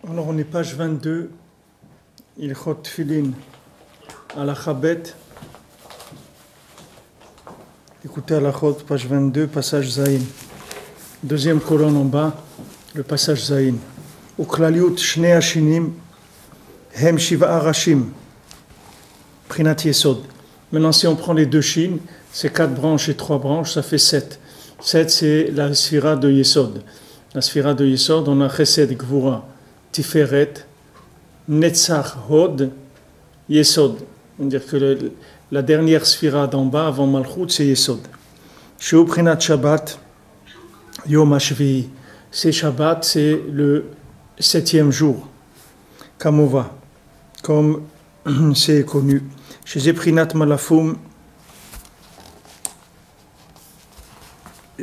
Alors on est page 22, Ilchot Tfilin, à la Chabet. Écoutez à la Chot, page 22, passage Zayin. Deuxième colonne en bas, le passage Zayin. Uklaliut Shnei Hashinim, Hem Shiva Arashim, Prinat Yesod. Maintenant, si on prend les deux chines, c'est 4 branches et 3 branches, ça fait 7. 7, c'est la sphira de Yesod. La sphira de Yesod, on a Chesed, Gvura, Tiferet, Netzach, Hod, Yesod. C'est-à-dire que la dernière sphira d'en bas, avant Malchut, c'est Yesod. Sheu Prinat Shabbat, Yom HaShvi'i. C'est Shabbat, c'est le 7e jour. Kamova, comme c'est connu. Chez Prinat Malafum,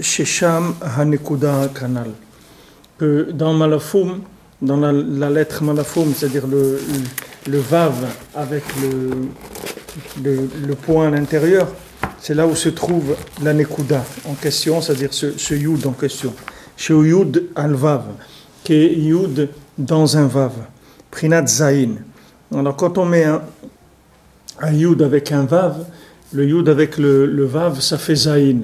Shesham Hanekuda Kanal. Que dans Malafum, dans la lettre Malafum, c'est-à-dire le Vav avec le point à l'intérieur, c'est là où se trouve la Nekuda en question, c'est-à-dire ce Yud en question. Chez Yud al-Vav, qui est Yud dans un Vav. Prinat Zayin. Alors quand on met un Yud avec un Vav, le Yud avec le Vav, ça fait Zayin.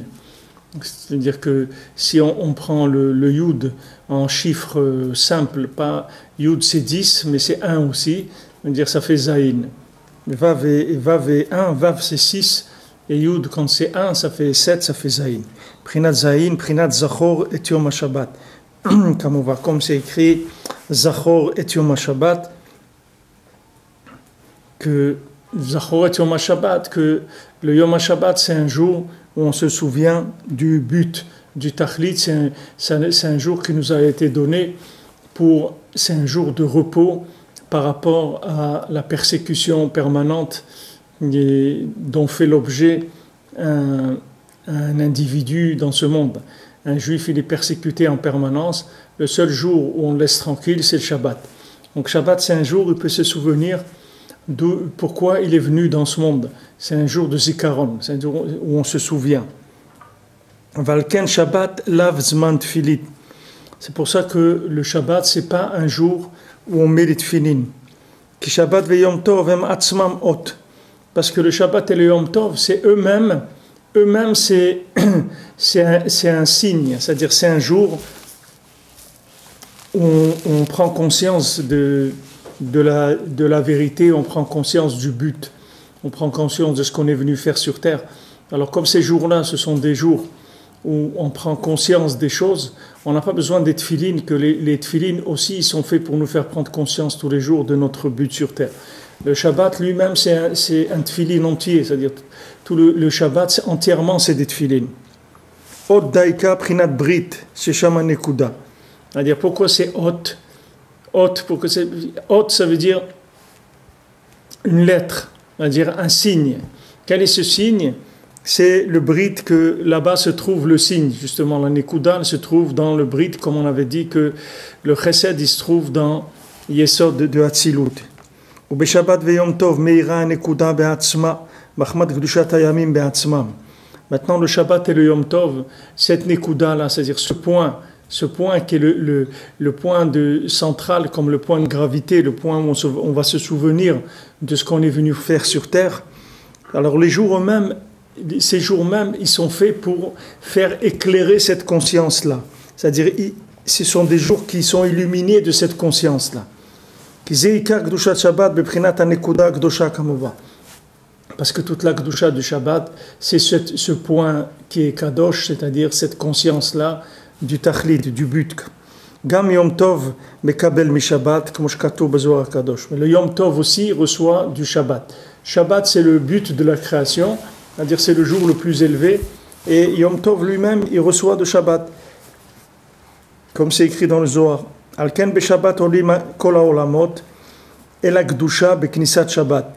C'est-à-dire que si on prend le Yud en chiffre simple, pas Yud c'est 10, mais c'est 1 aussi, c'est-à-dire ça fait Zayin. Vav est 1, Vav c'est 6, et Yud quand c'est 1, ça fait 7, ça fait Zayin. Prinat Zayin, Prinat Zachor et Yom HaShabbat. Comme c'est écrit Zachor et Yom HaShabbat, que Zachor et Yom HaShabbat, que le Yom HaShabbat c'est un jour où on se souvient du but, du Tachlit, c'est un jour qui nous a été donné c'est un jour de repos par rapport à la persécution permanente dont fait l'objet un individu dans ce monde. Un juif, il est persécuté en permanence. Le seul jour où on le laisse tranquille, c'est le Shabbat. Donc Shabbat, c'est un jour où il peut se souvenir de pourquoi il est venu dans ce monde. C'est un jour de Zikaron, c'est un jour où on se souvient. Valken Shabbat lav zman tfilin. C'est pour ça que le Shabbat, c'est pas un jour où on met les tfilin. Ki Shabbat ve Yom Tov hem atzmam ot. Parce que le Shabbat et le Yom Tov, c'est eux-mêmes c'est un signe, c'est-à-dire c'est un jour où on prend conscience de la vérité, on prend conscience du but, on prend conscience de ce qu'on est venu faire sur terre. Alors comme ces jours-là, ce sont des jours où on prend conscience des choses, on n'a pas besoin des tfilines, que les tfilines aussi ils sont faits pour nous faire prendre conscience tous les jours de notre but sur terre. Le Shabbat lui-même, c'est un tfilin entier, c'est-à-dire tout le Shabbat, entièrement, c'est des tfilin. Od daika prinat brit, sheshama nekuda. C'est-à-dire pourquoi c'est hot? Hot, ça veut dire une lettre, c'est-à-dire un signe. Quel est ce signe? C'est le brit que là-bas se trouve le signe. Justement, la nekuda se trouve dans le brit, comme on avait dit que le chesed, il se trouve dans Yesod de Hatzilut. ובשבת ויום טוב מאירה הנקודה בעצמה, מחמת קדושת הימים בעצמם. Maintenant, le Shabbat et le Yom Tov, cette nekuda-là, c'est-à-dire ce point qui est le point central, comme le point de gravité, le point où on va se souvenir de ce qu'on est venu faire sur terre. Alors ces jours même, ils sont faits pour faire éclairer cette conscience-là. C'est-à-dire, ce sont des jours qui sont illuminés de cette conscience-là. Parce que toute la Kedusha du Shabbat, c'est ce point qui est Kadosh, c'est-à-dire cette conscience-là du Tachlit, du but. Gam Yom Tov mekabel mi Shabbat, comme shkatu bezoar Kadosh. Mais le Yom Tov aussi reçoit du Shabbat. Shabbat, c'est le but de la création, c'est-à-dire c'est le jour le plus élevé, et Yom Tov lui-même, il reçoit de Shabbat. Comme c'est écrit dans le Zohar. Alken be Shabbat olim kol haolamot el hakdusha beknisat Shabbat.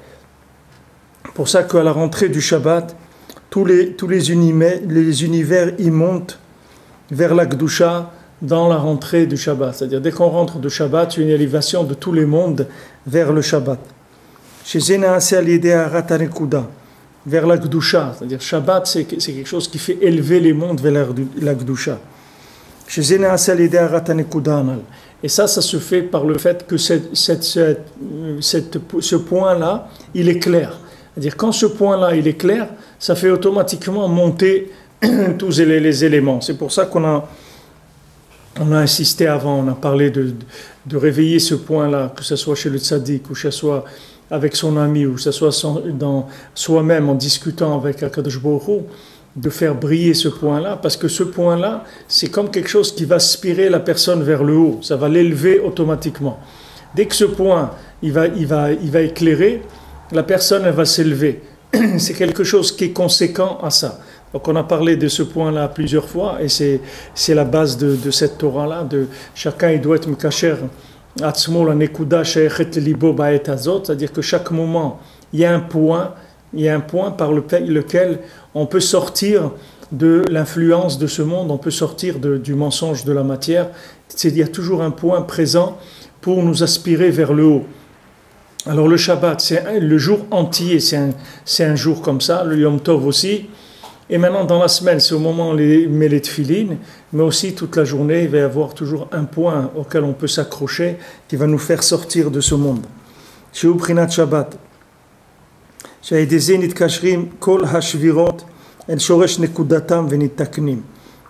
Pour ça qu'à la rentrée du Shabbat, les univers y montent vers la Gdusha dans la rentrée du Shabbat. C'est-à-dire, dès qu'on rentre de Shabbat, il y a une élévation de tous les mondes vers le Shabbat. Vers la Gdusha. C'est-à-dire, Shabbat, c'est quelque chose qui fait élever les mondes vers la Gdusha. Et ça se fait par le fait que ce point-là, il est clair. C'est-à-dire, quand ce point-là, il est clair, ça fait automatiquement monter tous les éléments. C'est pour ça qu'on a insisté avant, on a parlé de réveiller ce point-là, que ce soit chez le tzaddik, ou que ce soit avec son ami, ou que ce soit dans soi-même en discutant avec Akadosh Baruch Hu, de faire briller ce point-là, parce que ce point-là, c'est comme quelque chose qui va aspirer la personne vers le haut, ça va l'élever automatiquement. Dès que ce point, il va éclairer, la personne, elle va s'élever. C'est quelque chose qui est conséquent à ça. Donc on a parlé de ce point-là plusieurs fois, et c'est la base de cette Torah-là, de chacun il doit être mekacher atzmo la nekuda she'echet libo ba'et hazot, c'est-à-dire que chaque moment, il y a un point par lequel on peut sortir de l'influence de ce monde, on peut sortir du mensonge de la matière. Il y a toujours un point présent pour nous aspirer vers le haut. Alors le Shabbat, c'est le jour entier, c'est un jour comme ça, le Yom Tov aussi. Et maintenant, dans la semaine, c'est au moment où on met les tefilines, mais aussi toute la journée, il va y avoir toujours un point auquel on peut s'accrocher qui va nous faire sortir de ce monde. Sheu Prinat Shabbat.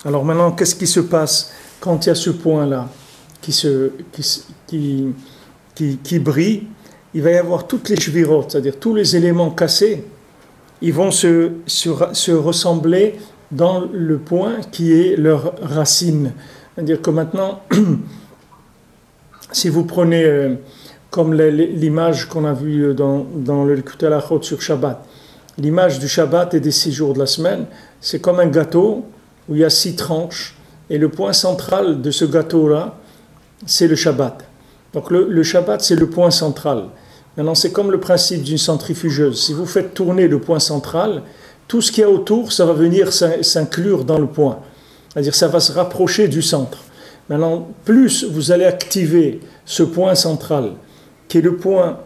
Alors maintenant, qu'est-ce qui se passe quand il y a ce point-là qui brille? Il va y avoir toutes les shvirot, c'est-à-dire tous les éléments cassés, ils vont se ressembler dans le point qui est leur racine. C'est-à-dire que maintenant, si vous prenez comme l'image qu'on a vue dans le Likutei Halachot sur Shabbat, l'image du Shabbat et des 6 jours de la semaine, c'est comme un gâteau où il y a 6 tranches, et le point central de ce gâteau-là, c'est le Shabbat. Donc le Shabbat, c'est le point central. Maintenant, c'est comme le principe d'une centrifugeuse. Si vous faites tourner le point central, tout ce qu'il y a autour, ça va venir s'inclure dans le point. C'est-à-dire, ça va se rapprocher du centre. Maintenant, plus vous allez activer ce point central, qui est le point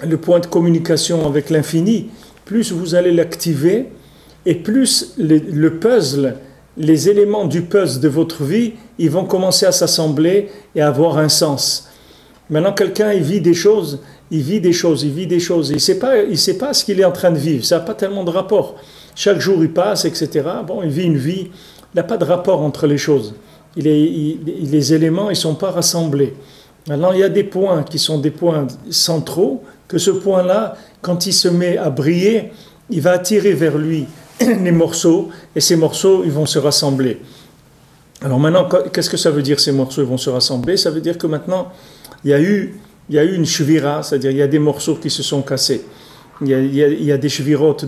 de communication avec l'infini, plus vous allez l'activer, et plus le puzzle, les éléments du puzzle de votre vie, ils vont commencer à s'assembler et à avoir un sens. Maintenant, quelqu'un, il vit des choses, et il sait pas ce qu'il est en train de vivre, ça n'a pas tellement de rapport. Chaque jour, il passe, etc. Bon, il vit une vie, il n'a pas de rapport entre les choses. Les éléments, ils ne sont pas rassemblés. Maintenant, il y a des points qui sont des points centraux, que ce point-là, quand il se met à briller, il va attirer vers lui les morceaux, et ces morceaux, ils vont se rassembler. Alors maintenant, qu'est-ce que ça veut dire, ces morceaux vont se rassembler? Ça veut dire que maintenant, il y a eu une shvira, c'est-à-dire il y a des morceaux qui se sont cassés. Il y a des shvirotes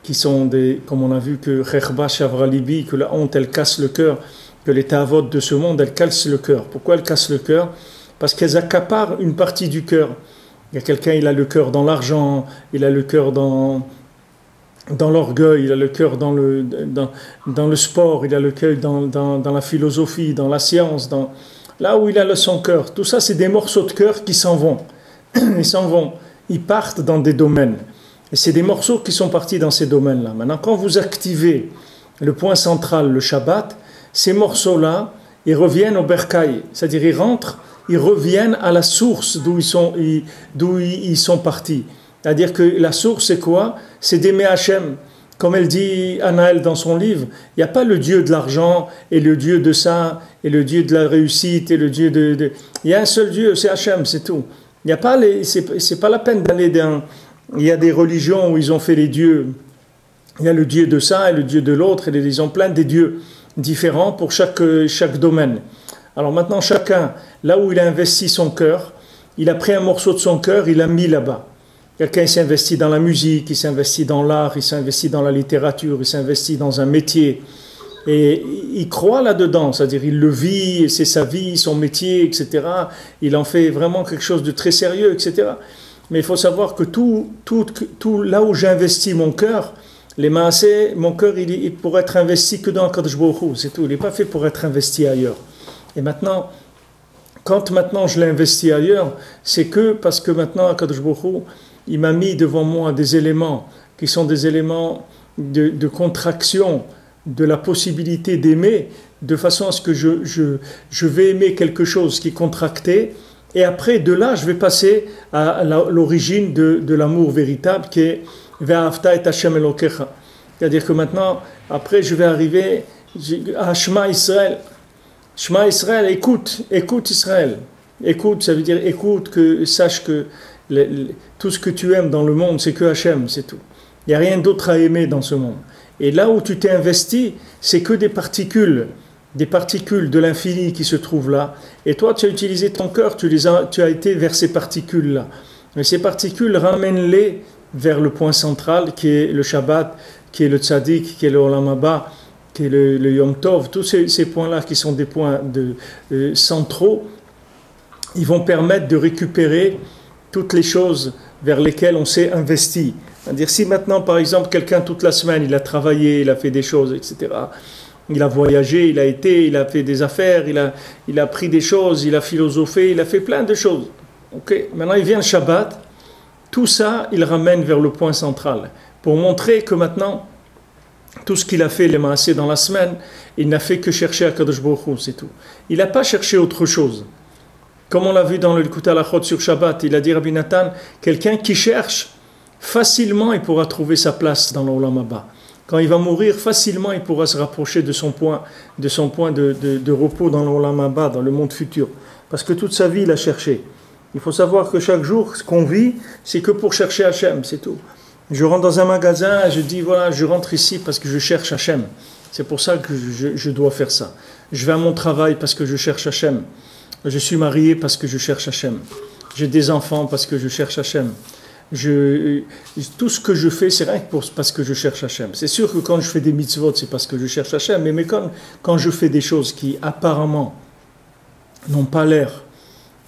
qui sont des, comme on a vu que Chechba Shavra Libi, que la honte, elle casse le cœur, que les tavotes de ce monde, elles cassent le cœur. Pourquoi elles cassent le cœur? Parce qu'elles accaparent une partie du cœur. Il y a quelqu'un, il a le cœur dans l'argent, il a le cœur dans l'orgueil, il a le cœur dans le sport, il a le cœur dans la philosophie, dans la science, là où il a son cœur. Tout ça, c'est des morceaux de cœur qui s'en vont. Ils partent dans des domaines. Et c'est des morceaux qui sont partis dans ces domaines-là. Maintenant, quand vous activez le point central, le Shabbat, ces morceaux-là, ils reviennent au bercail. C'est-à-dire, ils reviennent à la source d'où ils sont partis. C'est-à-dire que la source, c'est quoi? C'est d'aimer Hachem. Comme elle dit Anaël dans son livre, il n'y a pas le Dieu de l'argent et le Dieu de ça et le Dieu de la réussite et le Dieu de... Il y a un seul Dieu, c'est Hachem, c'est tout. Il n'y a pas c'est pas la peine d'aller dans... Il y a des religions où ils ont fait les dieux. Il y a le Dieu de ça et le Dieu de l'autre, et ils ont plein des dieux différents pour chaque domaine. Alors maintenant, chacun, là où il a investi son cœur, il a pris un morceau de son cœur, il l'a mis là-bas. Quelqu'un s'est investi dans la musique, il s'est investi dans l'art, il s'est investi dans la littérature, il s'est investi dans un métier. Et il croit là-dedans, c'est-à-dire il le vit, c'est sa vie, son métier, etc. Il en fait vraiment quelque chose de très sérieux, etc. Mais il faut savoir que tout là où j'investis mon cœur, Les maasé, mon cœur, il pourrait être investi que dans Akadosh Baruch Hu, c'est tout. Il n'est pas fait pour être investi ailleurs. Et maintenant, quand maintenant je l'ai investi ailleurs, c'est que parce que maintenant Akadosh Baruch Hu, il m'a mis devant moi des éléments qui sont des éléments de contraction de la possibilité d'aimer, de façon à ce que je vais aimer quelque chose qui est contracté, et après de là je vais passer à l'origine de l'amour véritable qui est Ve'ahavta et Hashem Elokecha. C'est-à-dire que maintenant, après je vais arriver à Shema Israël. Shema Israël, écoute Israël. Écoute, ça veut dire écoute, sache que tout ce que tu aimes dans le monde, c'est que Hachem, c'est tout. Il n'y a rien d'autre à aimer dans ce monde. Et là où tu t'es investi, c'est que des particules de l'infini qui se trouvent là. Et toi, tu as utilisé ton cœur, tu as été vers ces particules-là. Mais ces particules, ramène-les vers le point central, qui est le Shabbat, qui est le Tzadik, qui est le Olam Haba, qui est le Yom Tov. Tous ces points-là qui sont des points centraux, ils vont permettre de récupérer toutes les choses vers lesquelles on s'est investi. C'est-à-dire, si maintenant, par exemple, quelqu'un toute la semaine, il a travaillé, il a fait des choses, etc., il a voyagé, il a fait des affaires, il a pris des choses, il a philosophé, il a fait plein de choses. Okay. Maintenant, il vient le Shabbat, tout ça, il ramène vers le point central, pour montrer que maintenant, tout ce qu'il a fait, les maasé dans la semaine, il n'a fait que chercher à Kadosh Baruch Hu, c'est tout. Il n'a pas cherché autre chose. Comme on l'a vu dans le Likutei Halachot sur Shabbat, il a dit Rabbi Nathan, quelqu'un qui cherche, facilement il pourra trouver sa place dans l'Olam Haba. Quand il va mourir, facilement il pourra se rapprocher de son point de repos dans l'Olam Haba, dans le monde futur. Parce que toute sa vie, il a cherché. Il faut savoir que chaque jour, ce qu'on vit, c'est que pour chercher Hachem, c'est tout. Je rentre dans un magasin et je dis, voilà, je rentre ici parce que je cherche Hachem. C'est pour ça que je dois faire ça. Je vais à mon travail parce que je cherche Hachem. Je suis marié parce que je cherche Hachem. J'ai des enfants parce que je cherche Hachem. Tout ce que je fais, c'est rien que parce que je cherche Hachem. C'est sûr que quand je fais des mitzvot, c'est parce que je cherche Hachem. Mais quand je fais des choses qui apparemment n'ont pas l'air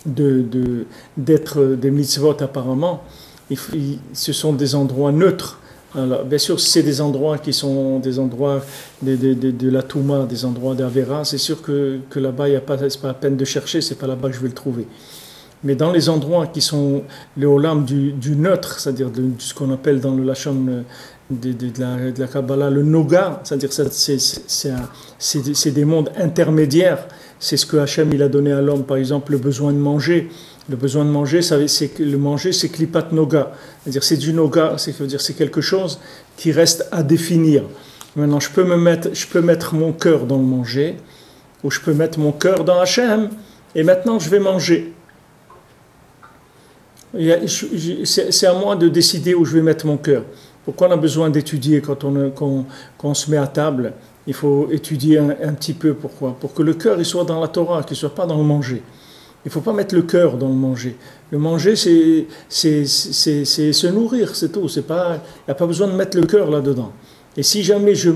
d'être des mitzvot apparemment, ce sont des endroits neutres. Alors, bien sûr, si c'est des endroits qui sont des endroits de la Touma, des endroits d'Avera, c'est sûr que là-bas, c'est pas la peine de chercher, c'est pas là-bas que je vais le trouver. Mais dans les endroits qui sont le Olam du neutre, c'est-à-dire de ce qu'on appelle dans le Lachon de la Kabbalah, le Noga, c'est-à-dire c'est des mondes intermédiaires. C'est ce que Hachem il a donné à l'homme, par exemple, le besoin de manger. Le besoin de manger, le manger, c'est Klipat Noga. C'est-à-dire c'est du Noga, c'est quelque chose qui reste à définir. Maintenant, je peux mettre mon cœur dans le manger, ou je peux mettre mon cœur dans Hachem, et maintenant je vais manger. C'est à moi de décider où je vais mettre mon cœur. Pourquoi on a besoin d'étudier quand on se met à table? Il faut étudier un petit peu. Pourquoi? Pour que le cœur il soit dans la Torah, qu'il ne soit pas dans le manger. Il ne faut pas mettre le cœur dans le manger. Le manger, c'est se nourrir, c'est tout. Il n'y a pas besoin de mettre le cœur là-dedans. Et si jamais je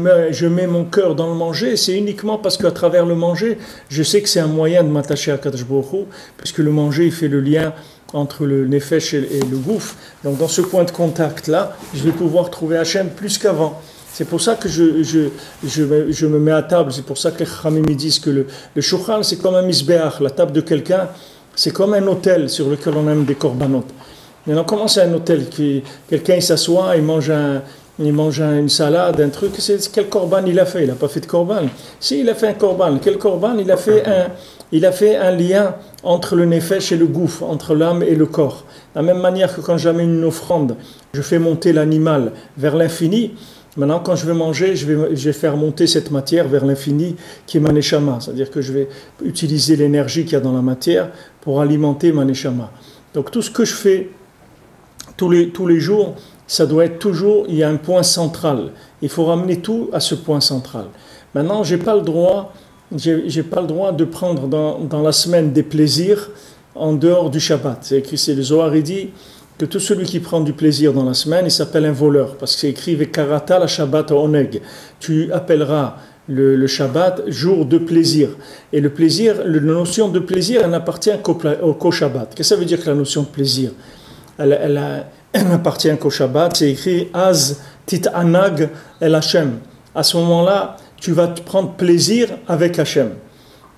mets mon cœur dans le manger, c'est uniquement parce qu'à travers le manger, je sais que c'est un moyen de m'attacher à Kadosh Baruch Hu, puisque le manger, il fait le lien entre le nefesh et le gouffre. Donc dans ce point de contact-là, je vais pouvoir trouver Hachem plus qu'avant. C'est pour ça que je me mets à table. C'est pour ça que les Chachamim disent que le shulchan, c'est comme un misbeach. La table de quelqu'un, c'est comme un hôtel sur lequel on aime des korbanot. Maintenant, comment c'est un hôtel? Quelqu'un il s'assoit, il mange une salade, un truc. Quel korban il a fait? Il n'a pas fait de korban. Si, il a fait un korban. Quel korban? Il a fait un lien entre le nefesh et le gouffre, entre l'âme et le corps. De la même manière que quand j'amène une offrande, je fais monter l'animal vers l'infini. Maintenant, quand je vais manger, je vais faire monter cette matière vers l'infini qui est ma neshama. C'est-à-dire que je vais utiliser l'énergie qu'il y a dans la matière pour alimenter ma neshama. Donc tout ce que je fais tous les jours, ça doit être toujours, il y a un point central. Il faut ramener tout à ce point central. Maintenant, j'ai pas le droit de prendre dans la semaine des plaisirs en dehors du Shabbat. C'est écrit, c'est le Zohar, il dit que tout celui qui prend du plaisir dans la semaine, il s'appelle un voleur. Parce que c'est écrit, Vekarata la Shabbat oneg. Tu appelleras le Shabbat jour de plaisir. Et le plaisir, la notion de plaisir, elle n'appartient qu'au Shabbat. Qu'est-ce que ça veut dire que la notion de plaisir? Elle n'appartient qu'au Shabbat. C'est écrit Az tit anag el Hashem. À ce moment-là, tu vas te prendre plaisir avec Hashem.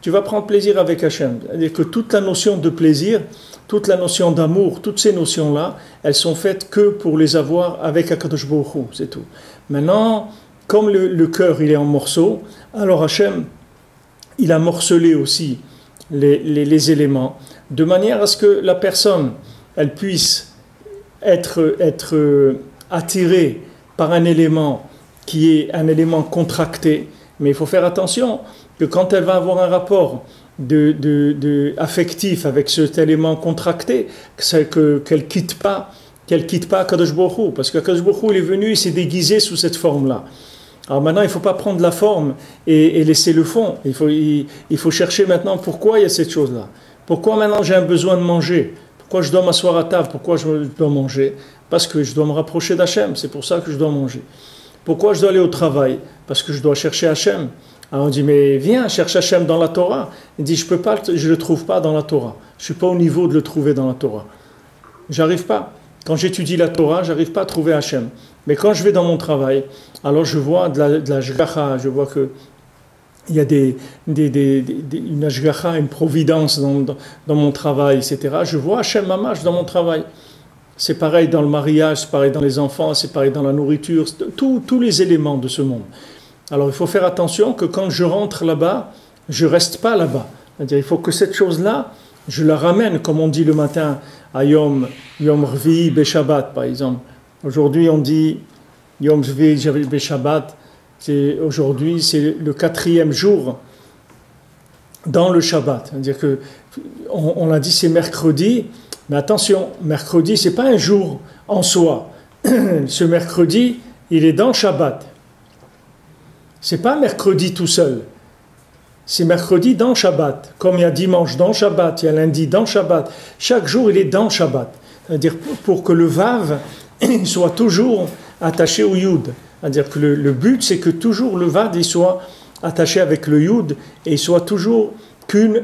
Tu vas prendre plaisir avec Hashem. C'est-à-dire que toute la notion de plaisir, toute la notion d'amour, toutes ces notions-là, elles sont faites que pour les avoir avec HaKadosh Baruch Hu, c'est tout. Maintenant, comme le cœur il est en morceaux, alors Hashem, il a morcelé aussi les éléments, de manière à ce que la personne, elle puisse être attirée par un élément qui est un élément contracté. Mais il faut faire attention que quand elle va avoir un rapport affectif avec cet élément contracté, qu'elle quitte pas Kadosh Baruch Hu, parce que Kadosh Baruch Hu, il est venu, il s'est déguisé sous cette forme-là. Alors maintenant, il ne faut pas prendre la forme et laisser le fond. Il faut chercher maintenant pourquoi il y a cette chose-là. Pourquoi maintenant j'ai un besoin de manger? Pourquoi je dois m'asseoir à table? Pourquoi je dois manger? Parce que je dois me rapprocher d'Hachem, c'est pour ça que je dois manger. Pourquoi je dois aller au travail? Parce que je dois chercher Hachem. Alors on dit, mais viens, cherche Hachem dans la Torah. Il dit, je ne le trouve pas dans la Torah. Je ne suis pas au niveau de le trouver dans la Torah. J'arrive pas. Quand j'étudie la Torah, j'arrive pas à trouver Hachem. Mais quand je vais dans mon travail, alors je vois de la Shgacha, je vois que il y a une Ashgacha, une providence dans mon travail, etc. Je vois Hachem Mamash dans mon travail. C'est pareil dans le mariage, c'est pareil dans les enfants, c'est pareil dans la nourriture, tous les éléments de ce monde. Alors il faut faire attention que quand je rentre là-bas, je ne reste pas là-bas. C'est-à-dire il faut que cette chose-là, je la ramène, comme on dit le matin, à Yom Rvi Beshabbat, par exemple. Aujourd'hui on dit Yom Rvi Beshabbat, aujourd'hui c'est le 4e jour dans le Shabbat. C'est-à-dire que on a dit c'est mercredi. Mais attention, mercredi, ce n'est pas un jour en soi. Ce mercredi, il est dans Shabbat. Ce n'est pas mercredi tout seul. C'est mercredi dans Shabbat. Comme il y a dimanche dans Shabbat, il y a lundi dans Shabbat. Chaque jour, il est dans Shabbat. C'est-à-dire pour que le Vav soit toujours attaché au Yud. C'est-à-dire que le but, c'est que toujours le Vav il soit attaché avec le Yud et il soit toujours qu'une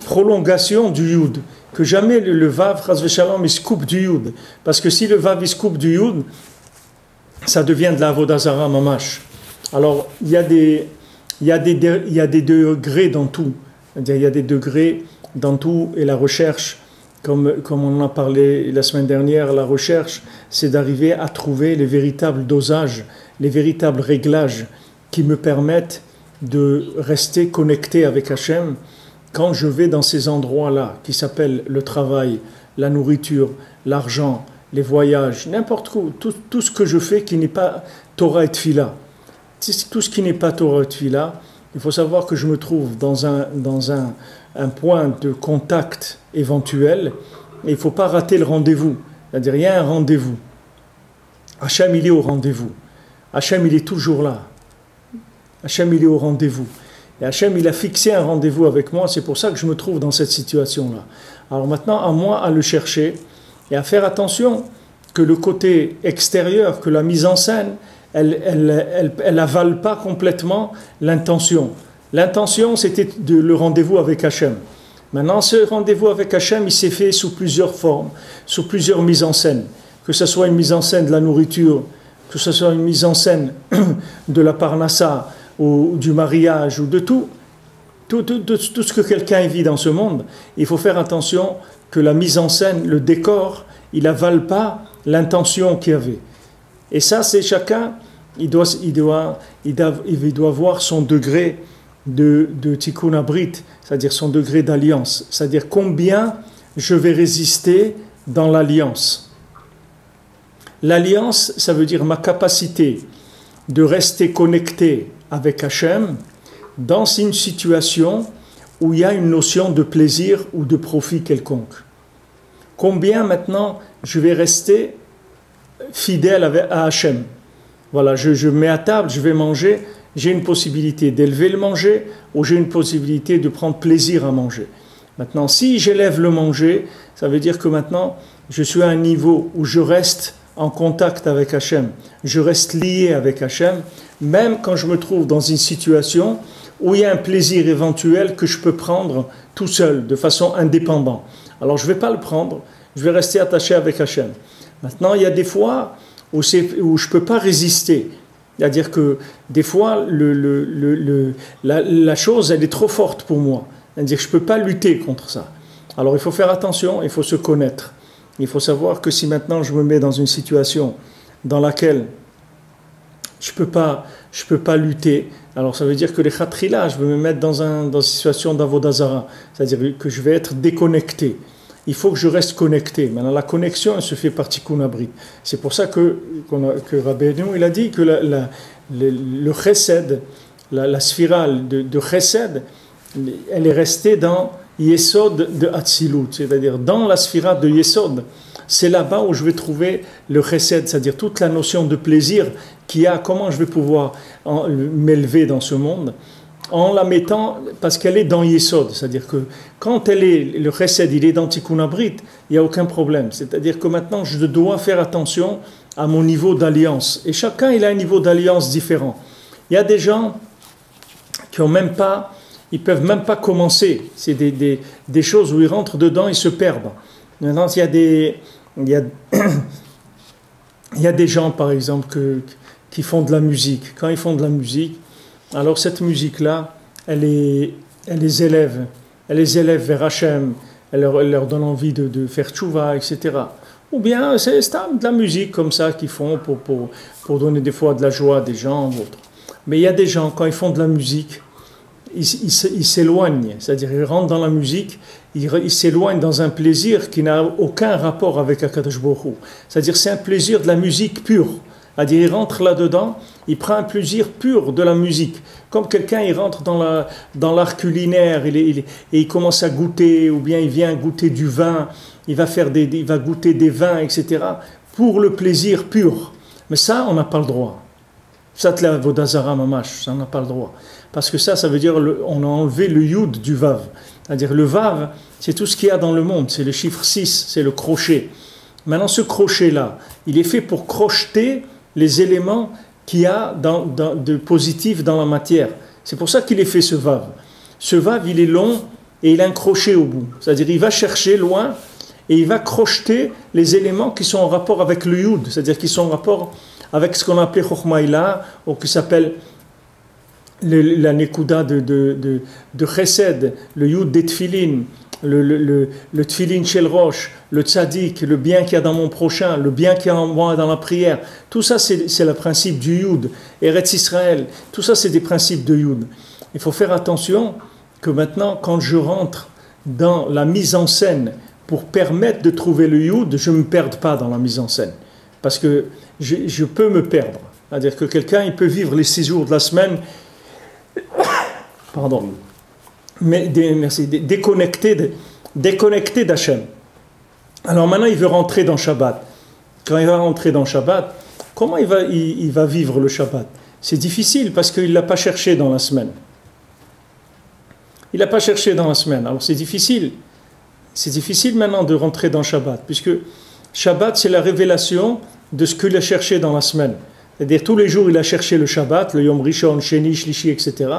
prolongation du Yud. Que jamais le Vav, Chas v'Shalom, il se coupe du Yud. Parce que si le Vav, il se coupe du Yud, ça devient de la Avodah Zara Mamash. Alors, il y a des degrés dans tout. Il y a des degrés dans tout, et la recherche, comme on en a parlé la semaine dernière, la recherche, c'est d'arriver à trouver les véritables dosages, les véritables réglages qui me permettent de rester connecté avec Hachem, quand je vais dans ces endroits-là, qui s'appellent le travail, la nourriture, l'argent, les voyages, n'importe où, tout ce que je fais qui n'est pas Torah et Tfila. Tout ce qui n'est pas Torah et Tfila, il faut savoir que je me trouve dans un point de contact éventuel, et il ne faut pas rater le rendez-vous. C'est-à-dire, il y a un rendez-vous. Hachem, il est au rendez-vous. Hachem, il est toujours là. Hachem, il est au rendez-vous. Et Hachem, il a fixé un rendez-vous avec moi, c'est pour ça que je me trouve dans cette situation-là. Alors maintenant, à moi à le chercher et à faire attention que le côté extérieur, que la mise en scène, elle avale pas complètement l'intention. L'intention, c'était le rendez-vous avec Hachem. Maintenant, ce rendez-vous avec Hachem, il s'est fait sous plusieurs formes, sous plusieurs mises en scène. Que ce soit une mise en scène de la nourriture, que ce soit une mise en scène de la parnassa, ou du mariage, ou de tout ce que quelqu'un vit dans ce monde, il faut faire attention que la mise en scène, le décor, il n'avale pas l'intention qu'il y avait. Et ça, c'est chacun, il doit voir son degré de tikkun abrit, c'est-à-dire son degré d'alliance, c'est-à-dire combien je vais résister dans l'alliance. L'alliance, ça veut dire ma capacité de rester connecté avec Hachem dans une situation où il y a une notion de plaisir ou de profit quelconque. Combien maintenant je vais rester fidèle à Hachem? Voilà, je mets à table, je vais manger, j'ai une possibilité d'élever le manger ou j'ai une possibilité de prendre plaisir à manger. Maintenant, si j'élève le manger, ça veut dire que maintenant je suis à un niveau où je reste en contact avec Hachem, je reste lié avec Hachem, même quand je me trouve dans une situation où il y a un plaisir éventuel que je peux prendre tout seul, de façon indépendante. Alors je ne vais pas le prendre, je vais rester attaché avec Hachem. Maintenant, il y a des fois où je ne peux pas résister. C'est-à-dire que des fois, la chose, elle est trop forte pour moi. C'est-à-dire que je ne peux pas lutter contre ça. Alors il faut faire attention, il faut se connaître. Il faut savoir que si maintenant je me mets dans une situation dans laquelle je peux pas lutter, alors ça veut dire que les khatrila, je vais me mettre dans une situation d'Avodazara, c'est-à-dire que je vais être déconnecté. Il faut que je reste connecté. Maintenant, la connexion, elle se fait par Tikkun Abrit. C'est pour ça que Rabbeinu, il a dit que le chesed, la spirale de chesed, elle est restée dans Yesod de Hatzilut, c'est-à-dire dans la sphira de Yesod. C'est là-bas où je vais trouver le chesed, c'est-à-dire toute la notion de plaisir qu'il y a, comment je vais pouvoir m'élever dans ce monde, en la mettant, parce qu'elle est dans Yesod, c'est-à-dire que quand le chesed, il est dans Tikkun Abrit, il n'y a aucun problème. C'est-à-dire que maintenant, je dois faire attention à mon niveau d'alliance. Et chacun, il a un niveau d'alliance différent. Il y a des gens qui ont même pas, ils peuvent même pas commencer. C'est des choses où ils rentrent dedans et se perdent. Maintenant, il y a des gens, par exemple, qui font de la musique. Quand ils font de la musique, alors cette musique-là, elle les élève vers Hachem, elle leur donne envie de faire tchouva, etc. Ou bien c'est de la musique comme ça qu'ils font pour donner des fois de la joie à des gens ou autres. Mais il y a des gens, quand ils font de la musique, ils s'éloignent, c'est-à-dire ils rentrent dans la musique, ils s'éloignent dans un plaisir qui n'a aucun rapport avec Akadosh Baruch Hu. C'est-à-dire c'est un plaisir de la musique pure. C'est-à-dire il rentre là-dedans, il prend un plaisir pur de la musique. Comme quelqu'un, il rentre dans l'art culinaire et il commence à goûter, ou bien il vient goûter du vin, il va goûter des vins, etc. pour le plaisir pur. Mais ça, on n'a pas le droit. Ça, c'est la Vodazara Mamash, ça, on n'a pas le droit. Parce que ça veut dire on a enlevé le Yud du Vav. C'est-à-dire le Vav, c'est tout ce qu'il y a dans le monde, c'est le chiffre 6, c'est le crochet. Maintenant, ce crochet-là, il est fait pour crocheter les éléments qu'il y a de positif dans la matière. C'est pour ça qu'il est fait ce Vav. Ce Vav, il est long et il a un crochet au bout. C'est-à-dire il va chercher loin et il va crocheter les éléments qui sont en rapport avec le Yud, c'est-à-dire qui sont en rapport avec ce qu'on appelait Chokhmaïla, ou qui s'appelle la Nekuda de Chesed, le Yud des Tfilin, le Tfilin Shel Rosh, le Tzadik, le bien qu'il y a dans mon prochain, le bien qu'il y a en moi dans la prière. Tout ça, c'est le principe du Yud. Eretz Israël, tout ça, c'est des principes de Yud. Il faut faire attention que maintenant, quand je rentre dans la mise en scène pour permettre de trouver le Yud, je ne me perde pas dans la mise en scène. Parce que je peux me perdre. C'est-à-dire que quelqu'un, il peut vivre les 6 jours de la semaine, mais déconnecté d'Hachem. Alors maintenant, il veut rentrer dans Shabbat. Quand il va rentrer dans Shabbat, comment il va vivre le Shabbat? C'est difficile parce qu'il ne l'a pas cherché dans la semaine. Il ne l'a pas cherché dans la semaine. Alors c'est difficile. C'est difficile maintenant de rentrer dans Shabbat, puisque Shabbat, c'est la révélation de ce qu'il a cherché dans la semaine. C'est-à-dire tous les jours, il a cherché le Shabbat, le Yom Rishon, Sheni, Shlishi, etc.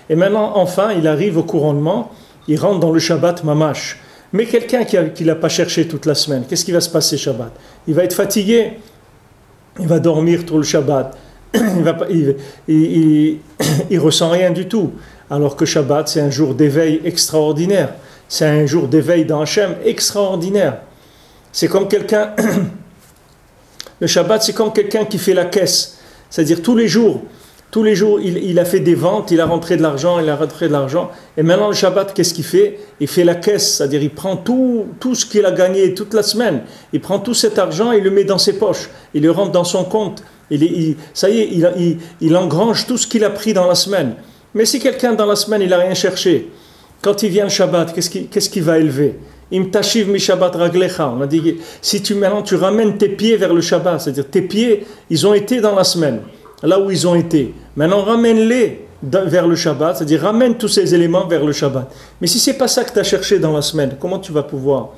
Et maintenant, enfin, il arrive au couronnement, il rentre dans le Shabbat Mamash. Mais quelqu'un qui ne l'a pas cherché toute la semaine, qu'est-ce qui va se passer Shabbat? Il va être fatigué, il va dormir tout le Shabbat, il ressent rien du tout. Alors que Shabbat, c'est un jour d'éveil extraordinaire. C'est un jour d'éveil dans Hachem extraordinaire. C'est comme quelqu'un... Le Shabbat, c'est comme quelqu'un qui fait la caisse. C'est-à-dire tous les jours, il a fait des ventes, il a rentré de l'argent, Et maintenant, le Shabbat, qu'est-ce qu'il fait? Il fait la caisse, c'est-à-dire il prend tout ce qu'il a gagné toute la semaine. Il prend tout cet argent, il le met dans ses poches. Il le rentre dans son compte. Ça y est, il engrange tout ce qu'il a pris dans la semaine. Mais si quelqu'un dans la semaine, il n'a rien cherché, quand il vient le Shabbat, qu'est-ce qu'il va élever? Im tashiv mi Shabbat raglecha. On a dit, si maintenant tu ramènes tes pieds vers le Shabbat, c'est-à-dire tes pieds, ils ont été dans la semaine, là où ils ont été. Maintenant, ramène-les vers le Shabbat, c'est-à-dire ramène tous ces éléments vers le Shabbat. Mais si c'est pas ça que tu as cherché dans la semaine, comment tu vas pouvoir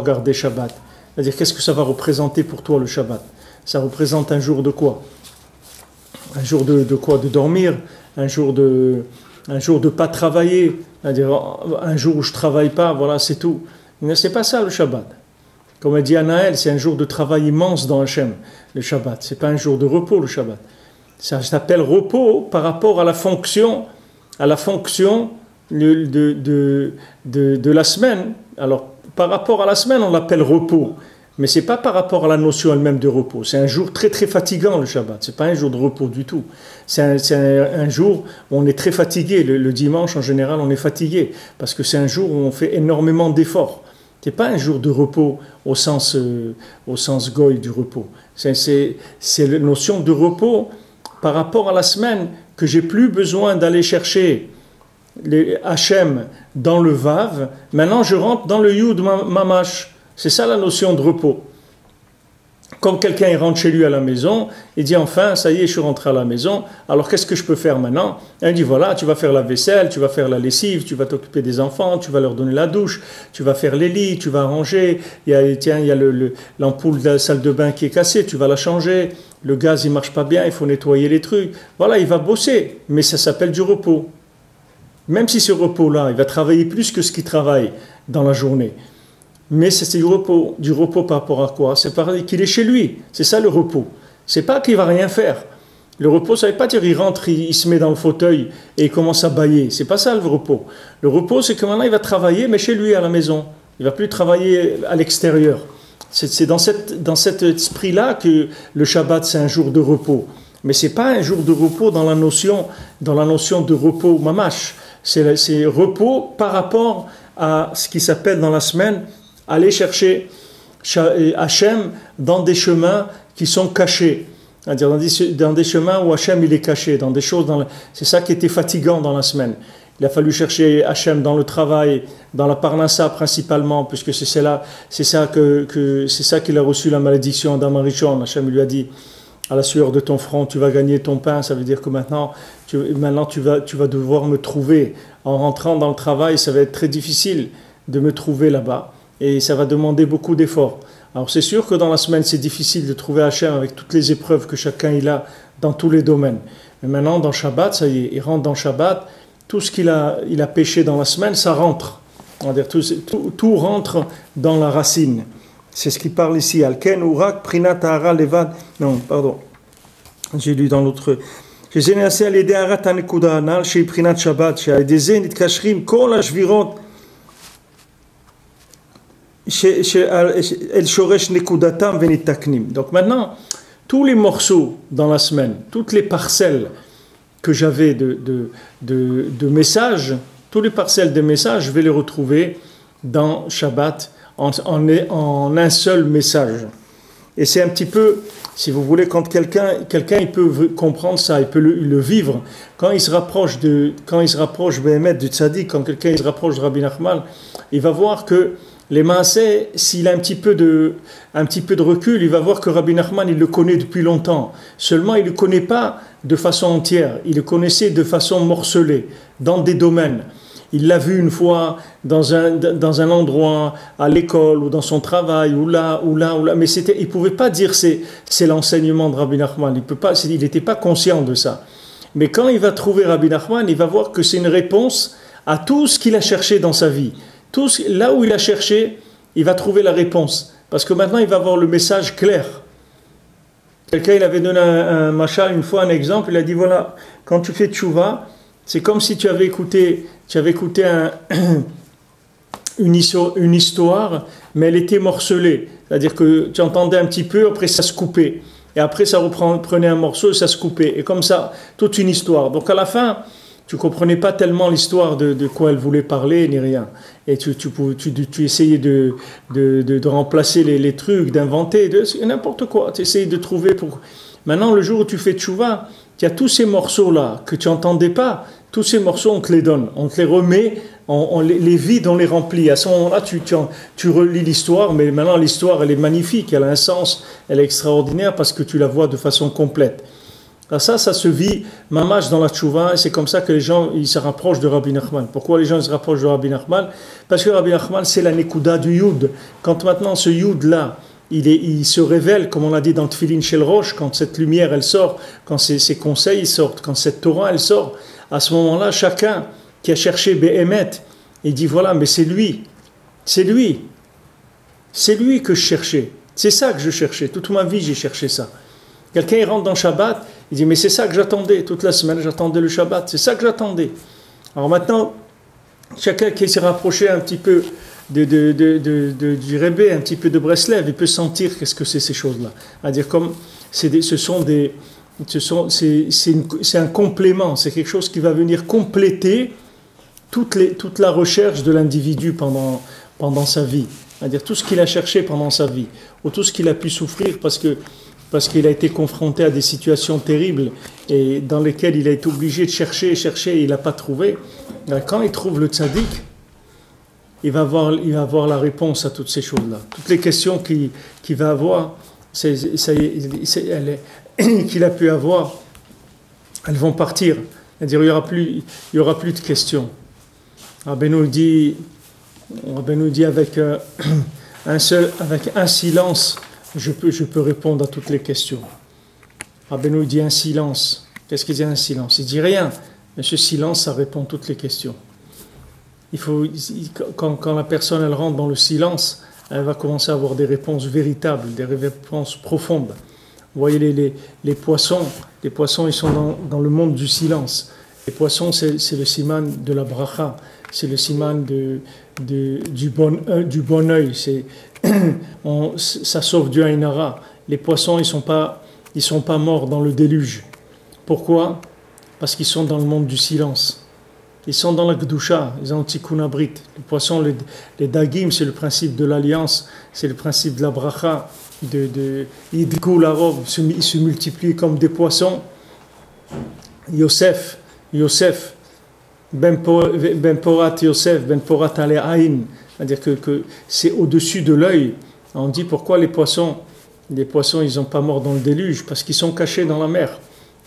garder Shabbat? C'est-à-dire, qu'est-ce que ça va représenter pour toi le Shabbat? Ça représente un jour de quoi? Un jour de quoi? De dormir, un jour de pas travailler, c'est-à-dire un jour où je travaille pas, voilà, c'est tout. Mais c'est pas ça le Shabbat. Comme a dit Anaël, c'est un jour de travail immense dans Hachem, le Shabbat. Ce n'est pas un jour de repos, le Shabbat. Ça s'appelle repos par rapport à la fonction de la semaine. Alors, par rapport à la semaine, on l'appelle repos. Mais ce n'est pas par rapport à la notion elle-même de repos. C'est un jour très très fatigant, le Shabbat. Ce n'est pas un jour de repos du tout. C'est un jour où on est très fatigué. Le dimanche, en général, on est fatigué. Parce que c'est un jour où on fait énormément d'efforts. Ce n'est pas un jour de repos au sens goy du repos. C'est la notion de repos par rapport à la semaine que j'ai plus besoin d'aller chercher les Hachem dans le Vav. Maintenant, je rentre dans le Yud Mamash. C'est ça la notion de repos. Comme quelqu'un il rentre chez lui à la maison, il dit enfin, ça y est, je suis rentré à la maison, alors qu'est-ce que je peux faire maintenant? Il dit voilà, tu vas faire la vaisselle, tu vas faire la lessive, tu vas t'occuper des enfants, tu vas leur donner la douche, tu vas faire les lits, tu vas ranger, il y a l'ampoule de la salle de bain qui est cassée, tu vas la changer, le gaz il marche pas bien, il faut nettoyer les trucs. Voilà, il va bosser, mais ça s'appelle du repos. Même si ce repos-là, il va travailler plus que ce qu'il travaille dans la journée. Mais c'est du repos par rapport à quoi? C'est pareil qu'il est chez lui. C'est ça le repos. C'est pas qu'il va rien faire. Le repos, ça ne veut pas dire il rentre, il se met dans le fauteuil et il commence à bâiller. C'est pas ça le repos. Le repos, c'est que maintenant il va travailler, mais chez lui à la maison. Il va plus travailler à l'extérieur. C'est dans cet esprit-là que le Shabbat c'est un jour de repos. Mais c'est pas un jour de repos dans la notion de repos mamash. C'est repos par rapport à ce qui s'appelle dans la semaine aller chercher Hachem dans des chemins qui sont cachés. C'est-à-dire dans des chemins où Hachem il est caché, dans des choses. C'est ça qui était fatigant dans la semaine. Il a fallu chercher Hachem dans le travail, dans la parnassa principalement, puisque c'est ça qu'il a reçu la malédiction d'Amarichon. Hachem lui a dit à la sueur de ton front, tu vas gagner ton pain. Ça veut dire que maintenant tu vas devoir me trouver. En rentrant dans le travail, ça va être très difficile de me trouver là-bas. Et ça va demander beaucoup d'efforts. Alors c'est sûr que dans la semaine, c'est difficile de trouver Hachem avec toutes les épreuves que chacun il a dans tous les domaines. Mais maintenant, dans Shabbat, ça y est, il rentre dans Shabbat, tout ce qu'il a péché dans la semaine, ça rentre. C'est-à-dire tout rentre dans la racine. C'est ce qu'il parle ici. Alken, Urak, Prinat, Tahara, Levad. Non, pardon. J'ai lu dans l'autre. J'ai nacé à l'aider à Ratanekuda Anal, chez Prinat Shabbat, chez Aideze, Nitkashrim, Kol Ashvirot. Donc maintenant, tous les morceaux dans la semaine, toutes les parcelles que j'avais de messages, tous les parcelles de messages, je vais les retrouver dans Shabbat en un seul message. Et c'est un petit peu, si vous voulez, quand quelqu'un il peut comprendre ça, il peut le vivre. Quand il se rapproche Béhémet du Tzaddik, quand quelqu'un il se rapproche de Rabbi Nachman, il va voir que les Maaseh, s'il a un petit peu de recul, il va voir que Rabbi Nachman, il le connaît depuis longtemps. Seulement, il ne le connaît pas de façon entière. Il le connaissait de façon morcelée, dans des domaines. Il l'a vu une fois dans un endroit, à l'école, ou dans son travail, ou là. Mais il ne pouvait pas dire c'est l'enseignement de Rabbi Nachman. Il n'était pas conscient de ça. Mais quand il va trouver Rabbi Nachman, il va voir que c'est une réponse à tout ce qu'il a cherché dans sa vie. Là où il a cherché, il va trouver la réponse. Parce que maintenant, il va avoir le message clair. Quelqu'un, il avait donné un machin une fois, un exemple, il a dit, voilà, quand tu fais tchouva, c'est comme si tu avais écouté une histoire, mais elle était morcelée. C'est-à-dire que tu entendais un petit peu, après ça se coupait. Et après, ça prenait un morceau et ça se coupait. Et comme ça, toute une histoire. Donc à la fin, tu ne comprenais pas tellement l'histoire de quoi elle voulait parler, ni rien. Et tu essayais de remplacer les trucs, d'inventer, n'importe quoi. Tu essayais de trouver pour... Maintenant, le jour où tu fais tchouva, il y a tous ces morceaux-là que tu n'entendais pas. Tous ces morceaux, on te les donne. On te les remet, on les vide, on les remplit. À ce moment-là, tu relis l'histoire, mais maintenant, l'histoire, elle est magnifique. Elle a un sens, elle est extraordinaire parce que tu la vois de façon complète. Ça se vit mamash dans la tchouva, et c'est comme ça que les gens ils se rapprochent de Rabbi Nachman. Pourquoi les gens se rapprochent de Rabbi Nachman? Parce que Rabbi Nachman, c'est la nekuda du Yud. Quand maintenant ce Yud-là, il se révèle, comme on l'a dit dans Tfilin Shel Rosh, quand cette lumière elle sort, quand ces conseils sortent, quand cette Torah elle sort, à ce moment-là, chacun qui a cherché Béhémet, il dit voilà, mais c'est lui. C'est lui que je cherchais. C'est ça que je cherchais. Toute ma vie, j'ai cherché ça. Quelqu'un il rentre dans Shabbat, il dit mais c'est ça que j'attendais. Toute la semaine, j'attendais le Shabbat. C'est ça que j'attendais. Alors maintenant, chacun qui s'est rapproché un petit peu du Rebbe, un petit peu de Breslev, il peut sentir qu'est-ce que c'est ces choses-là. C'est-à-dire comme c'est un complément, c'est quelque chose qui va venir compléter toute la recherche de l'individu pendant sa vie. C'est-à-dire tout ce qu'il a cherché pendant sa vie, ou tout ce qu'il a pu souffrir parce qu'il a été confronté à des situations terribles et dans lesquelles il a été obligé de chercher et il n'a pas trouvé. Quand il trouve le tzaddik, il va avoir la réponse à toutes ces choses-là. Toutes les questions qu'il va avoir, qu'il a pu avoir, elles vont partir. C'est-à-dire il y aura plus de questions. Rabbi nous dit avec un silence, je peux répondre à toutes les questions. Rabbi nous dit un silence. Qu'est-ce qu'il dit un silence? Il dit rien. Mais ce silence, ça répond à toutes les questions. Quand la personne elle rentre dans le silence, elle va commencer à avoir des réponses véritables, des réponses profondes. Vous voyez les poissons ils sont dans le monde du silence. Les poissons, c'est le siman de la bracha, c'est le siman du bon œil. Ça sauve du Aïn Hara. Les poissons, ils sont pas morts dans le déluge. Pourquoi? Parce qu'ils sont dans le monde du silence. Ils sont dans la Gdusha, ils ont le Tikkun Abrit. Les poissons, les Dagim, c'est le principe de l'alliance, c'est le principe de la bracha, Yidkou la robe, ils se multiplient comme des poissons. Yosef, Ben Porat Yosef, Ben Porat Ale Aïn, c'est-à-dire que c'est au-dessus de l'œil. On dit pourquoi les poissons, ils sont pas morts dans le déluge, parce qu'ils sont cachés dans la mer.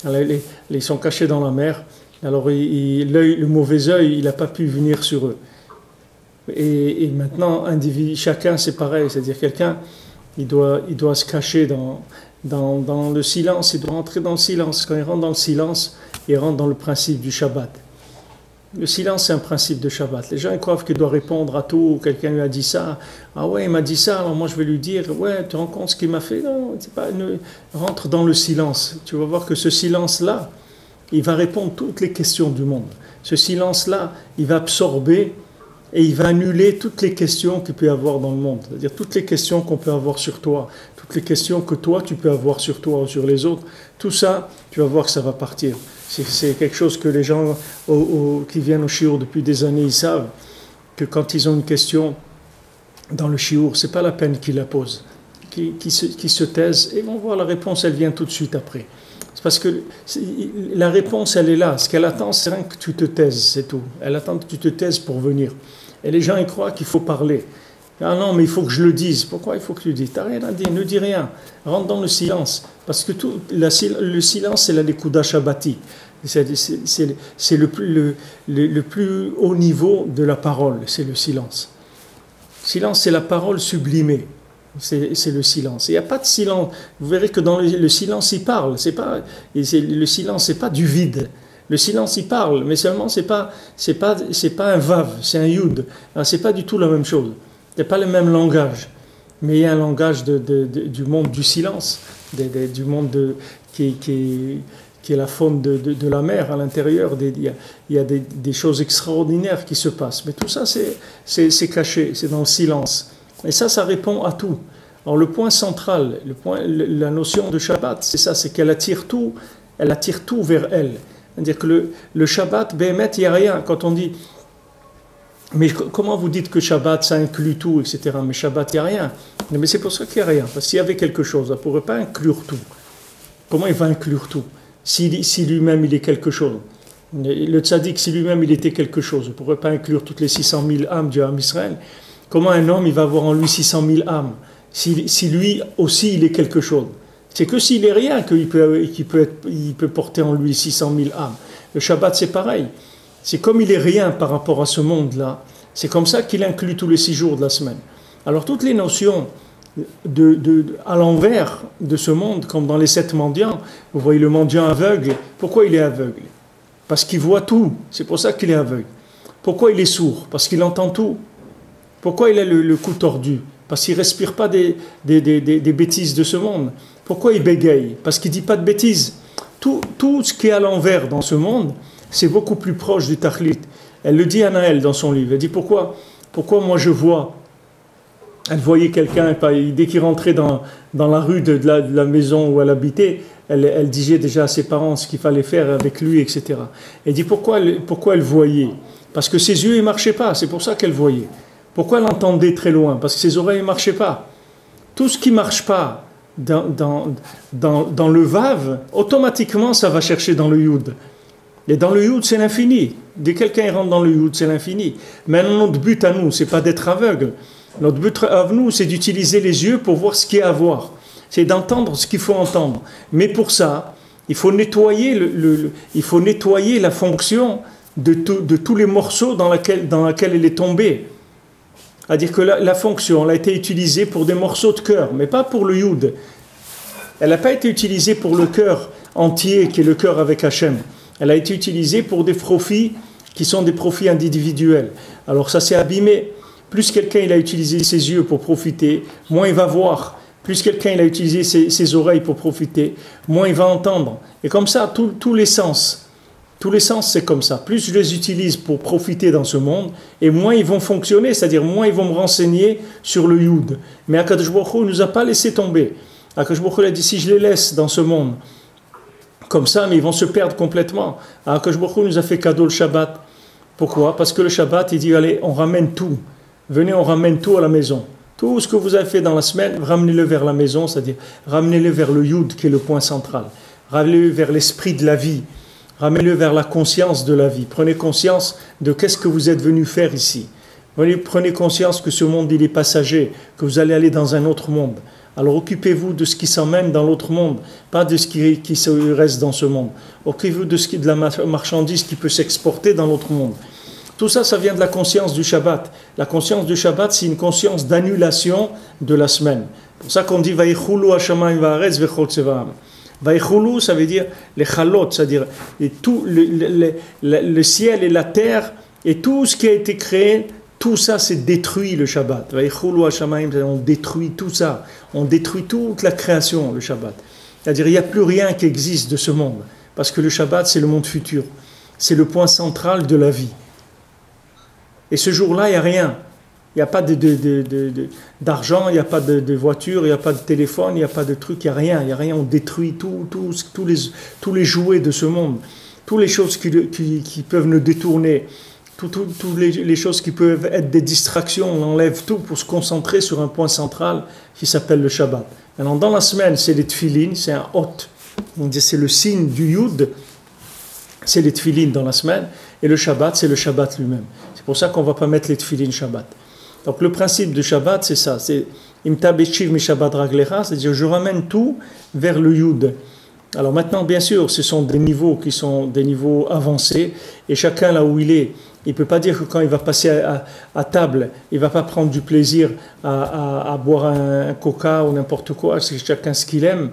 Alors, ils sont cachés dans la mer. Alors le mauvais œil, il n'a pas pu venir sur eux. Et maintenant, chacun c'est pareil, c'est-à-dire quelqu'un, il doit se cacher dans le silence, il doit rentrer dans le silence. Quand il rentre dans le silence, il rentre dans le principe du Shabbat. Le silence, c'est un principe de Shabbat. Les gens ils croient qu'il doit répondre à tout. Quelqu'un lui a dit ça. Ah ouais, il m'a dit ça. Alors moi, je vais lui dire, ouais, tu te rends compte ce qu'il m'a fait? Non, c'est pas. Rentre dans le silence. Tu vas voir que ce silence-là, il va répondre à toutes les questions du monde. Ce silence-là, il va absorber et il va annuler toutes les questions qu'il peut y avoir dans le monde. C'est-à-dire toutes les questions qu'on peut avoir sur toi, toutes les questions que toi, tu peux avoir sur toi ou sur les autres. Tout ça, tu vas voir que ça va partir. C'est quelque chose que les gens qui viennent au shiur depuis des années, ils savent que quand ils ont une question dans le shiur, c'est pas la peine qu'ils la posent. Qu'ils se taisent et vont voir la réponse, elle vient tout de suite après. C'est parce que la réponse, elle est là. Ce qu'elle attend, c'est rien que tu te taises, c'est tout. Elle attend que tu te taises pour venir. Et les gens, ils croient qu'il faut parler. Ah non, mais il faut que je le dise. Pourquoi il faut que tu le dises? T'as rien à dire, ne dis rien. Rentre dans le silence. Parce que le silence, c'est la Nekuda Shabbati. C'est le plus haut niveau de la parole, c'est le silence. Silence, c'est la parole sublimée. C'est le silence. Il n'y a pas de silence. Vous verrez que dans le silence, il parle. Le silence, c'est pas du vide. Le silence, il parle, mais seulement c'est pas un vav, c'est un yud. C'est pas du tout la même chose. Il n'y a pas le même langage. Mais il y a un langage du monde du silence, du monde qui est la faune de la mer à l'intérieur. Il y a des choses extraordinaires qui se passent. Mais tout ça, c'est caché, c'est dans le silence. Et ça répond à tout. Alors le point central, la notion de Shabbat, c'est ça, c'est qu'elle attire tout vers elle. C'est-à-dire que le Shabbat, Béhémet, il n'y a rien. Quand on dit, mais comment vous dites que Shabbat, ça inclut tout, etc. Mais Shabbat, il n'y a rien. Mais c'est pour ça qu'il n'y a rien. Parce que s'il y avait quelque chose, ça ne pourrait pas inclure tout. Comment il va inclure tout? Si lui-même, il est quelque chose. Le tzaddik, si lui-même, il était quelque chose, il ne pourrait pas inclure toutes les 600 000 âmes du Ham Israël. Comment un homme, il va avoir en lui 600 000 âmes si lui aussi, il est quelque chose? C'est que s'il est rien qu'il peut porter en lui 600 000 âmes. Le Shabbat, c'est pareil. C'est comme il est rien par rapport à ce monde-là. C'est comme ça qu'il inclut tous les 6 jours de la semaine. Alors, toutes les notions à l'envers de ce monde, comme dans les 7 mendiants, vous voyez le mendiant aveugle. Pourquoi il est aveugle? Parce qu'il voit tout. C'est pour ça qu'il est aveugle. Pourquoi il est sourd? Parce qu'il entend tout. Pourquoi il a le cou tordu? Parce qu'il ne respire pas des bêtises de ce monde. Pourquoi il bégaye? Parce qu'il ne dit pas de bêtises. Tout ce qui est à l'envers dans ce monde, c'est beaucoup plus proche du takhlit. Elle le dit à Naël dans son livre. Elle dit pourquoi moi je vois. Elle voyait quelqu'un, dès qu'il rentrait dans la rue de la maison où elle habitait, elle disait déjà à ses parents ce qu'il fallait faire avec lui, etc. Elle dit pourquoi elle voyait? Parce que ses yeux ne marchaient pas, c'est pour ça qu'elle voyait. Pourquoi elle entendait très loin? Parce que ses oreilles ne marchaient pas. Tout ce qui ne marche pas dans le Vav, automatiquement ça va chercher dans le Yud. Et dans le Yud, c'est l'infini. Dès que quelqu'un rentre dans le Yud, c'est l'infini. Mais notre but à nous, ce n'est pas d'être aveugle. Notre but à nous, c'est d'utiliser les yeux pour voir ce qu'il y a à voir. C'est d'entendre ce qu'il faut entendre. Mais pour ça, il faut nettoyer, il faut nettoyer la fonction de tous les morceaux dans laquelle elle est tombée. C'est-à-dire que la fonction, elle a été utilisée pour des morceaux de cœur, mais pas pour le Yud. Elle n'a pas été utilisée pour le cœur entier, qui est le cœur avec Hachem. Elle a été utilisée pour des profits qui sont des profits individuels. Alors ça s'est abîmé. Plus quelqu'un il a utilisé ses yeux pour profiter, moins il va voir. Plus quelqu'un il a utilisé ses oreilles pour profiter, moins il va entendre. Et comme ça, tous les sens c'est comme ça. Plus je les utilise pour profiter dans ce monde, et moins ils vont fonctionner, c'est-à-dire moins ils vont me renseigner sur le Yud. Mais Akadosh Baruch Hu ne nous a pas laissé tomber. Akadosh Baruch Hu a dit si je les laisse dans ce monde comme ça, mais ils vont se perdre complètement. Akadosh Baruch Hu nous a fait cadeau le Shabbat. Pourquoi? Parce que le Shabbat, il dit allez, on ramène tout. Venez, on ramène tout à la maison. Tout ce que vous avez fait dans la semaine, ramenez-le vers la maison, c'est-à-dire ramenez-le vers le Yud qui est le point central. Ramenez-le vers l'esprit de la vie. Ramenez-le vers la conscience de la vie. Prenez conscience de qu'est-ce que vous êtes venu faire ici. Prenez conscience que ce monde, il est passager, que vous allez aller dans un autre monde. Alors occupez-vous de ce qui s'emmène dans l'autre monde, pas de ce qui se reste dans ce monde. Occupez-vous de la marchandise qui peut s'exporter dans l'autre monde. Tout ça, ça vient de la conscience du Shabbat. La conscience du Shabbat, c'est une conscience d'annulation de la semaine. C'est pour ça qu'on dit « Vayichulu hashamayim va'aretz vechol tsevaam ». Vayichulu, ça veut dire les chalot, c'est-à-dire tout le ciel et la terre et tout ce qui a été créé, tout ça c'est détruit le Shabbat. Vayichulu hashamayim, on détruit tout ça. On détruit toute la création, le Shabbat. C'est-à-dire il n'y a plus rien qui existe de ce monde. Parce que le Shabbat, c'est le monde futur. C'est le point central de la vie. Et ce jour-là, il n'y a rien. Il n'y a pas d'argent, il n'y a pas de voiture, il n'y a pas de téléphone, il n'y a pas de truc, il n'y a rien. Il n'y a rien, on détruit tous les jouets de ce monde. Toutes les choses qui peuvent nous détourner, toutes les choses qui peuvent être des distractions, on enlève tout pour se concentrer sur un point central qui s'appelle le Shabbat. Maintenant, dans la semaine, c'est les tefilines, c'est un hot. C'est le signe du Yud, c'est les tefilines dans la semaine. Et le Shabbat, c'est le Shabbat lui-même. C'est pour ça qu'on ne va pas mettre les tefilines Shabbat. Donc le principe du Shabbat, c'est ça. C'est Imta Bechiv Mi Shabbat Raglecha, c'est-à-dire je ramène tout vers le Yud. Alors maintenant, bien sûr, ce sont des niveaux qui sont des niveaux avancés. Et chacun là où il est, il ne peut pas dire que quand il va passer à table, il ne va pas prendre du plaisir à boire un coca ou n'importe quoi. C'est chacun ce qu'il aime.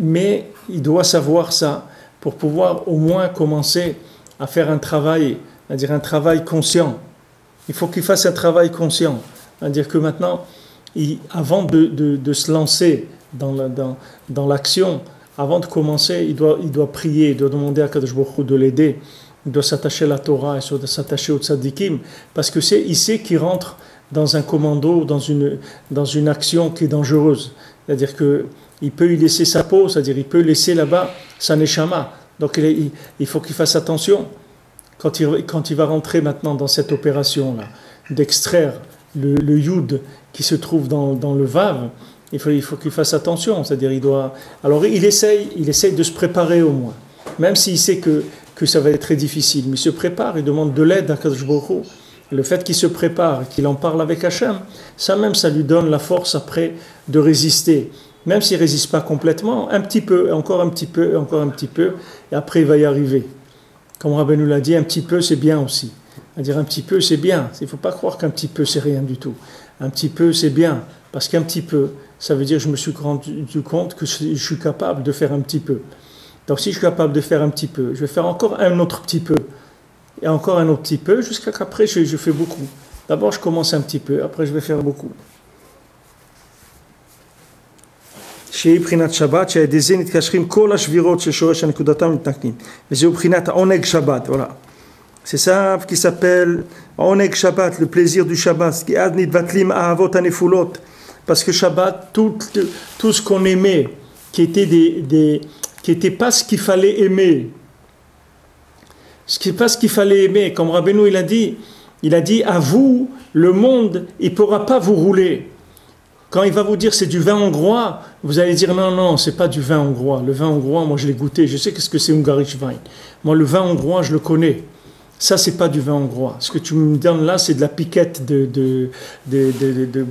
Mais il doit savoir ça pour pouvoir au moins commencer à faire un travail, c'est-à-dire un travail conscient. Il faut qu'il fasse un travail conscient. C'est-à-dire que maintenant, avant de se lancer dans l'action, avant de commencer, il doit prier, il doit demander à Kadosh Baruch Hu de l'aider, il doit s'attacher à la Torah, il doit s'attacher au tzadikim, parce que il sait qu'il rentre dans un commando, dans une action qui est dangereuse. C'est-à-dire qu'il peut y laisser sa peau, c'est-à-dire il peut laisser là-bas sa neshama. Donc il faut qu'il fasse attention. Quand il va rentrer maintenant dans cette opération-là, d'extraire le Yud qui se trouve dans le Vav, il faut qu'il fasse attention. C'est-à-dire alors il essaye de se préparer au moins. Même s'il sait que ça va être très difficile. Mais il se prépare, il demande de l'aide à Kadosh Baruch Hu. Le fait qu'il se prépare, qu'il en parle avec Hachem, ça lui donne la force après de résister. Même s'il ne résiste pas complètement, un petit peu, encore un petit peu, encore un petit peu, et après il va y arriver. Comme Rabbeinu l'a dit, un petit peu c'est bien aussi. C'est-à-dire un petit peu c'est bien. Il ne faut pas croire qu'un petit peu c'est rien du tout. Un petit peu c'est bien. Parce qu'un petit peu, ça veut dire que je me suis rendu compte que je suis capable de faire un petit peu. Donc si je suis capable de faire un petit peu, je vais faire encore un autre petit peu. Et encore un autre petit peu, jusqu'à qu'après je fais beaucoup. D'abord je commence un petit peu, après je vais faire beaucoup. שהיא בחינת שבת, שעל ידי זה נתקשרים כל השבירות של שורש הנקודתם מתנקנים. וזהו בחינת העונג שבת, voilà. C'est ça qui s'appelle Oneg Shabbat, le plaisir du Shabbat. Qui ad nidvatlim ahavot anefulot. Parce que Shabbat, tout ce qu'on aimait, qui était pas ce qu'il fallait aimer. Ce qui n'est pas ce qu'il fallait aimer. Comme Rabbeinu, il a dit, à vous, le monde, il ne pourra pas vous rouler. Quand il va vous dire c'est du vin hongrois, vous allez dire non, c'est pas du vin hongrois. Le vin hongrois, moi je l'ai goûté, je sais qu'est-ce que c'est Ungarisch Wein. Moi le vin hongrois, je le connais. Ça, c'est pas du vin hongrois. Ce que tu me donnes là, c'est de la piquette de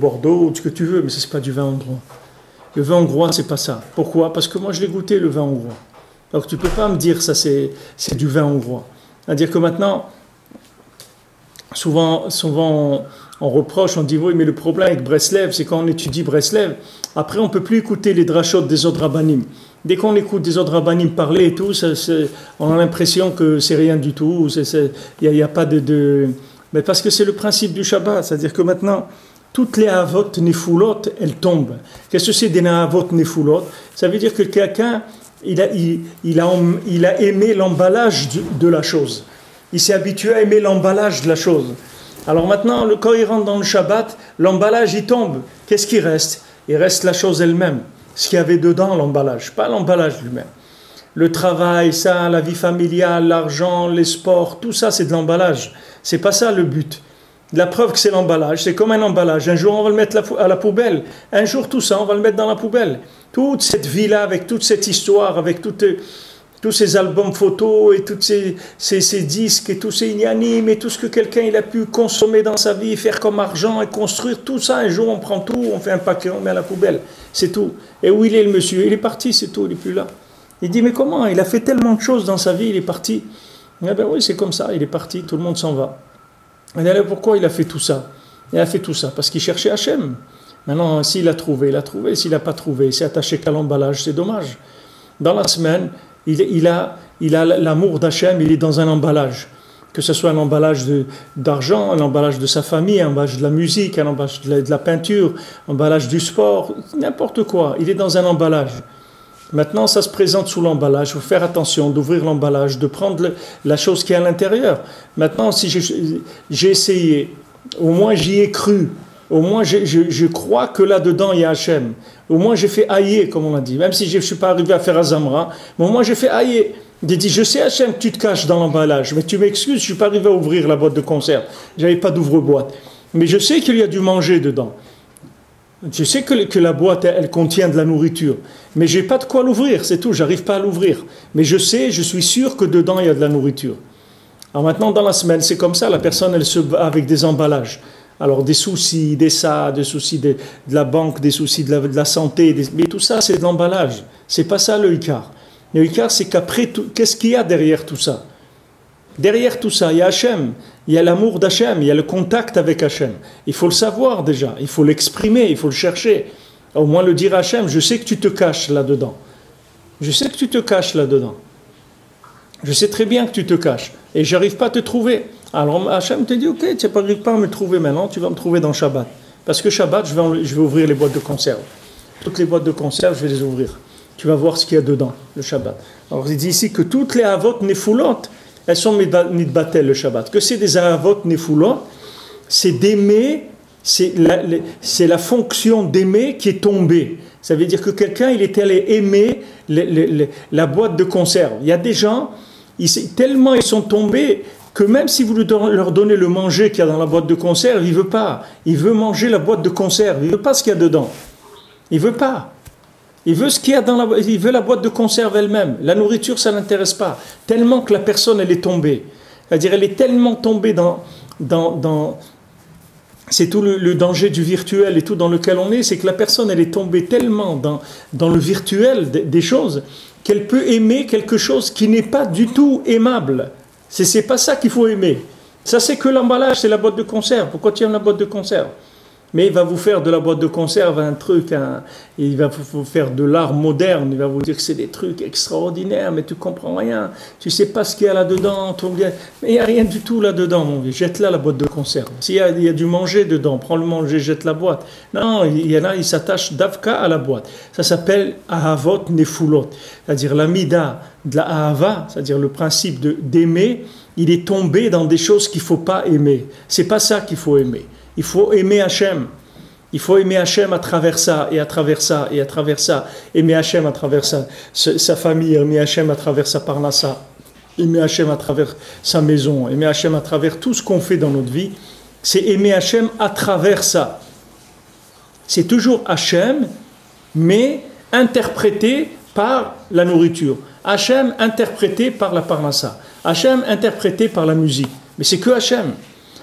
Bordeaux ou ce que tu veux, mais ça, c'est pas du vin hongrois. Le vin hongrois, c'est pas ça. Pourquoi? Parce que moi, je l'ai goûté, le vin hongrois. Donc, tu peux pas me dire ça, c'est du vin hongrois. C'est-à-dire que maintenant, souvent on reproche, on dit oui, mais le problème avec Breslev, c'est quand on étudie Breslev, après, on peut plus écouter les drachot des autres rabbanim. Dès qu'on écoute des autres rabbanim parler et tout, on a l'impression que c'est rien du tout. Il n'y a pas de... Mais parce que c'est le principe du Shabbat. C'est-à-dire que maintenant, toutes les avot nefulot, elles tombent. Qu'est-ce que c'est des avot nefulot? Ça veut dire que quelqu'un, il a aimé l'emballage de la chose. Il s'est habitué à aimer l'emballage de la chose. Alors maintenant, quand il rentre dans le Shabbat, l'emballage, il tombe. Qu'est-ce qui reste? Il reste la chose elle-même. Ce qu'il y avait dedans, l'emballage, pas l'emballage lui-même. Le travail, ça, la vie familiale, l'argent, les sports, tout ça, c'est de l'emballage. C'est pas ça le but. La preuve que c'est l'emballage, c'est comme un emballage. Un jour, on va le mettre à la poubelle. Un jour, tout ça, on va le mettre dans la poubelle. Toute cette vie-là, avec toute cette histoire, avec tous ces albums photos et tous ces disques et tous ces ignanim et tout ce que quelqu'un il a pu consommer dans sa vie, faire comme argent et construire tout ça, un jour on prend tout, on fait un paquet, on met à la poubelle, c'est tout. Et où il est le monsieur? Il est parti, c'est tout, il n'est plus là. Il dit mais comment? Il a fait tellement de choses dans sa vie, il est parti. Eh bien oui, c'est comme ça, il est parti, tout le monde s'en va. Et alors pourquoi il a fait tout ça? Il a fait tout ça parce qu'il cherchait Hachem. Maintenant, s'il a trouvé, il a trouvé. S'il n'a pas trouvé, il s'est attaché qu'à l'emballage, c'est dommage. Dans la semaine, il a l'amour d'Hachem, il est dans un emballage. Que ce soit un emballage d'argent, un emballage de sa famille, un emballage de la musique, un emballage de la peinture, un emballage du sport, n'importe quoi. Il est dans un emballage. Maintenant, ça se présente sous l'emballage. Il faut faire attention d'ouvrir l'emballage, de prendre la chose qui est à l'intérieur. Maintenant, si j'ai essayé, au moins j'y ai cru, au moins je crois que là-dedans il y a Hachem. Au moins j'ai fait aïe, comme on a dit. Même si je ne suis pas arrivé à faire Azamra, mais au moins j'ai fait aïe. J'ai dit, je sais Hachem que tu te caches dans l'emballage, mais tu m'excuses, je ne suis pas arrivé à ouvrir la boîte de conserve. Je n'avais pas d'ouvre-boîte. Mais je sais qu'il y a du manger dedans. Je sais que la boîte, elle contient de la nourriture. Mais je n'ai pas de quoi l'ouvrir, c'est tout, j'arrive pas à l'ouvrir. Mais je sais, je suis sûr que dedans, il y a de la nourriture. Alors maintenant, dans la semaine, c'est comme ça, la personne, elle se bat avec des emballages. Alors des soucis, des soucis de la banque, des soucis de la santé, mais tout ça, c'est de l'emballage. C'est pas ça le Ikar. Le Ikar, c'est qu'après, qu'est-ce qu'il y a derrière tout ça? Derrière tout ça, il y a Hachem, il y a l'amour d'Hachem, il y a le contact avec Hachem. Il faut le savoir déjà, il faut l'exprimer, il faut le chercher. Au moins le dire à Hachem, je sais que tu te caches là-dedans. Je sais que tu te caches là-dedans. Je sais très bien que tu te caches. Et je n'arrive pas à te trouver. Alors Hachem te dit, ok, tu n'arrives pas à me trouver maintenant, tu vas me trouver dans Shabbat. Parce que Shabbat, je vais ouvrir les boîtes de conserve. Toutes les boîtes de conserve, je vais les ouvrir. Tu vas voir ce qu'il y a dedans, le Shabbat. Alors il dit ici que toutes les avot nefulot, elles sont mitbatel le Shabbat. Que c'est des avot nefulot, c'est d'aimer, c'est la fonction d'aimer qui est tombée. Ça veut dire que quelqu'un, il est allé aimer la boîte de conserve. Il y a des gens, tellement ils sont tombés que même si vous leur donnez le manger qu'il y a dans la boîte de conserve, il ne veut pas. Il veut manger la boîte de conserve. Il ne veut pas ce qu'il y a dedans. Il ne veut pas. Il veut ce qu'il y a il veut la boîte de conserve elle-même. La nourriture, ça ne l'intéresse pas. Tellement que la personne, elle est tombée. C'est-à-dire, elle est tellement tombée dans c'est tout le danger du virtuel et tout dans lequel on est, c'est que la personne, elle est tombée tellement dans le virtuel des choses qu'elle peut aimer quelque chose qui n'est pas du tout aimable. C'est pas ça qu'il faut aimer. Ça, c'est que l'emballage, c'est la boîte de conserve. Pourquoi tu aimes la boîte de conserve? Mais il va vous faire de la boîte de conserve un truc, il va vous faire de l'art moderne, il va vous dire que c'est des trucs extraordinaires, mais tu comprends rien, tu sais pas ce qu'il y a là-dedans, mais il n'y a rien du tout là-dedans, mon vieux, jette-la la boîte de conserve. Il y a du manger dedans, prends le manger, jette la boîte. Non, il y en a, il s'attache d'avka à la boîte. Ça s'appelle ahavot nefulot, c'est-à-dire la mida de la ahava, c'est-à-dire le principe d'aimer, il est tombé dans des choses qu'il ne faut pas aimer. C'est pas ça qu'il faut aimer. Il faut aimer Hachem. Il faut aimer Hachem à travers ça, et à travers ça, et à travers ça. Aimer Hachem à travers sa famille, aimer Hachem à travers sa parnassa, aimer Hachem à travers sa maison, aimer Hachem à travers tout ce qu'on fait dans notre vie. C'est aimer Hachem à travers ça. C'est toujours Hachem, mais interprété par la nourriture. Hachem interprété par la parnassa. Hachem interprété par la musique. Mais c'est que Hachem.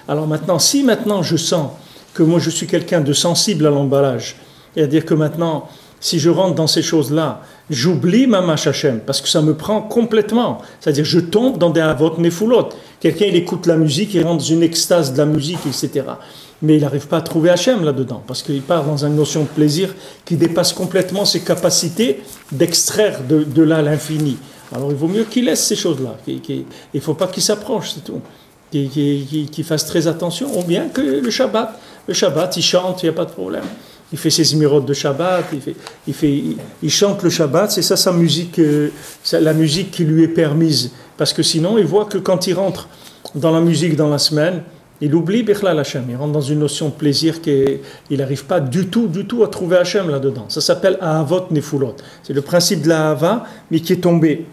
Alors maintenant, si maintenant je sens que moi je suis quelqu'un de sensible à l'emballage, c'est-à-dire que maintenant, si je rentre dans ces choses-là, j'oublie ma mâche Hachem, parce que ça me prend complètement. C'est-à-dire je tombe dans des avot nefulot. Quelqu'un, il écoute la musique, il rentre dans une extase de la musique, etc. Mais il n'arrive pas à trouver Hachem là-dedans, parce qu'il part dans une notion de plaisir qui dépasse complètement ses capacités d'extraire de là l'infini. Alors il vaut mieux qu'il laisse ces choses-là. Il ne faut pas qu'il s'approche, c'est tout. Qu'il fasse très attention, ou bien que le Shabbat, il chante, il n'y a pas de problème. Il fait ses émirotes de Shabbat, il chante le Shabbat, c'est ça sa musique, la musique qui lui est permise. Parce que sinon, il voit que quand il rentre dans la musique dans la semaine, il oublie Bichlal Hachem, il rentre dans une notion de plaisir qu'il n'arrive pas du tout à trouver Hachem là-dedans. Ça s'appelle Ahavot Nefulot. C'est le principe de la Ahava, mais qui est tombé.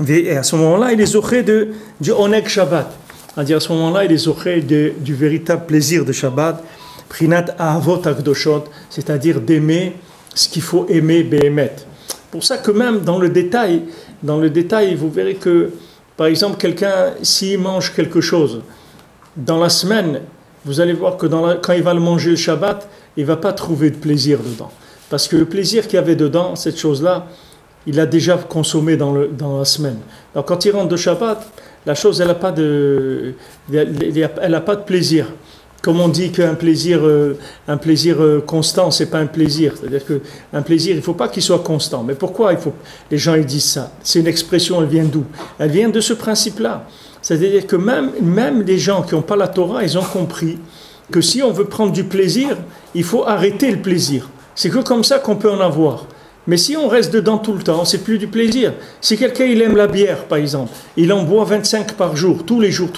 Et à ce moment-là, il est zoché du Oneg Shabbat. C'est-à-dire à ce moment-là, il est zoché du véritable plaisir de Shabbat, Prinat Ahavot Akdoshot, c'est-à-dire d'aimer ce qu'il faut aimer Behemet. Pour ça que même dans le détail, vous verrez que, par exemple, quelqu'un, s'il mange quelque chose, dans la semaine, vous allez voir que quand il va le manger le Shabbat, il ne va pas trouver de plaisir dedans. Parce que le plaisir qu'il y avait dedans, cette chose-là, il l'a déjà consommé dans la semaine. Donc quand il rentre de Shabbat, la chose, elle n'a pas de plaisir. Comme on dit qu'un plaisir constant, c'est pas un plaisir. C'est-à-dire qu'un plaisir, il ne faut pas qu'il soit constant. Mais pourquoi les gens ils disent ça? C'est une expression, elle vient d'où? Elle vient de ce principe-là. C'est-à-dire que même les gens qui n'ont pas la Torah, ils ont compris que si on veut prendre du plaisir, il faut arrêter le plaisir. C'est que comme ça qu'on peut en avoir. Mais si on reste dedans tout le temps, c'est plus du plaisir. Si quelqu'un il aime la bière, par exemple, il en boit 25 par jour, tous les jours,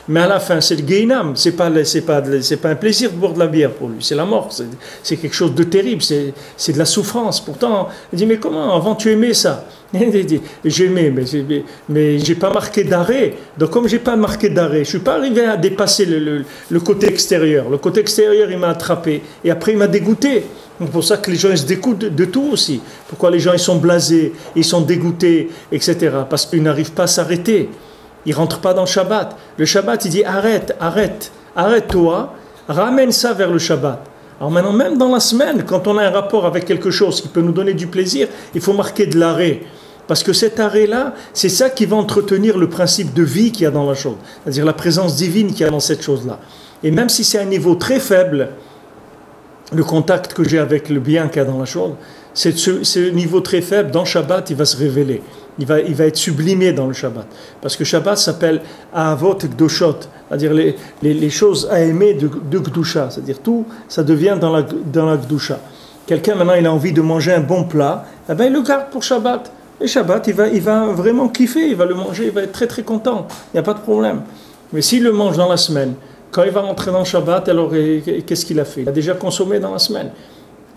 mais à la fin c'est le Gehinam, c'est pas un plaisir de boire de la bière pour lui, c'est la mort, c'est quelque chose de terrible, c'est de la souffrance. Pourtant, il dit mais comment, avant tu aimais ça? Il dit, j'aimais, mais j'ai pas marqué d'arrêt. Donc comme j'ai pas marqué d'arrêt, je suis pas arrivé à dépasser le côté extérieur. Le côté extérieur il m'a attrapé et après il m'a dégoûté. C'est pour ça que les gens ils se dégoûtent de tout aussi. Pourquoi les gens ils sont blasés, ils sont dégoûtés, etc. Parce qu'ils n'arrivent pas à s'arrêter. Ils rentrent pas dans le Shabbat. Le Shabbat il dit arrête-toi, ramène ça vers le Shabbat. Alors maintenant même dans la semaine, quand on a un rapport avec quelque chose qui peut nous donner du plaisir, il faut marquer de l'arrêt. Parce que cet arrêt-là, c'est ça qui va entretenir le principe de vie qu'il y a dans la chose. C'est-à-dire la présence divine qu'il y a dans cette chose-là. Et même si c'est un niveau très faible, le contact que j'ai avec le bien qu'il y a dans la chose, ce niveau très faible, dans Shabbat, il va se révéler. Il va être sublimé dans le Shabbat. Parce que Shabbat s'appelle Ahavot Kdoshot, c'est-à-dire les choses à aimer de Kdusha. C'est-à-dire tout, ça devient dans la Kdusha. Quelqu'un maintenant, il a envie de manger un bon plat, eh bien, il le garde pour Shabbat. Et Shabbat, il va vraiment kiffer, il va le manger, il va être très très content. Il n'y a pas de problème. Mais s'il le mange dans la semaine, quand il va rentrer dans le Shabbat, alors qu'est-ce qu'il a fait? Il a déjà consommé dans la semaine.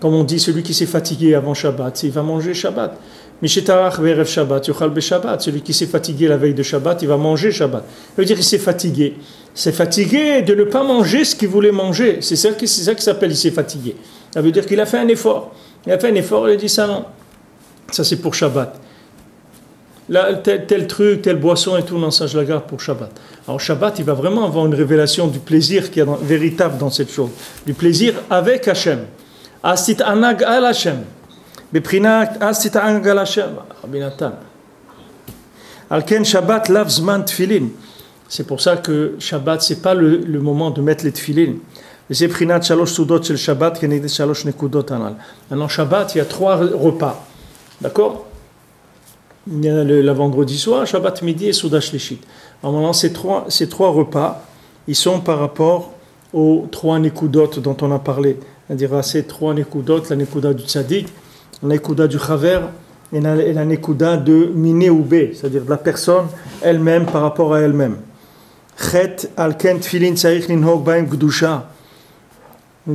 Comme on dit, celui qui s'est fatigué avant Shabbat, il va manger Shabbat. Mishetarach ve'erev Shabbat, yochal beShabbat. Celui qui s'est fatigué la veille de Shabbat, il va manger Shabbat. Ça veut dire qu'il s'est fatigué. C'est fatigué de ne pas manger ce qu'il voulait manger. C'est ça qui s'appelle il s'est fatigué. Ça veut dire qu'il a fait un effort. Il a fait un effort, il a dit ça non. Ça c'est pour Shabbat. Là, tel truc, telle boisson et tout, non, ça je la garde pour Shabbat. Alors Shabbat, il va vraiment avoir une révélation du plaisir qui est véritable dans cette chose. Du plaisir avec Hachem. Asit anag al Hachem. Beprinat asit anag al Hachem. Rabbi Natan. Alken Shabbat lav zman tfilin. C'est pour ça que Shabbat, c'est pas le moment de mettre les tfilin. C'est Prinat Shalosh Sudot Shel Shabbat, Keneged Shalosh Nekudot Anal. Maintenant, Shabbat, il y a 3 repas. D'accord? Il y a la vendredi soir, Shabbat midi et Souda Shlishit. Alors maintenant, ces trois repas, ils sont par rapport aux 3 Nekudot dont on a parlé. C'est-à-dire à ces 3 Nekudot, la Nekuda du Tzadik, la Nekuda du Chaver et la Nekuda de Miné ou B, c'est-à-dire de la personne elle-même par rapport à elle-même. Chet al-ken tfilin tzarich linhog baim gdusha.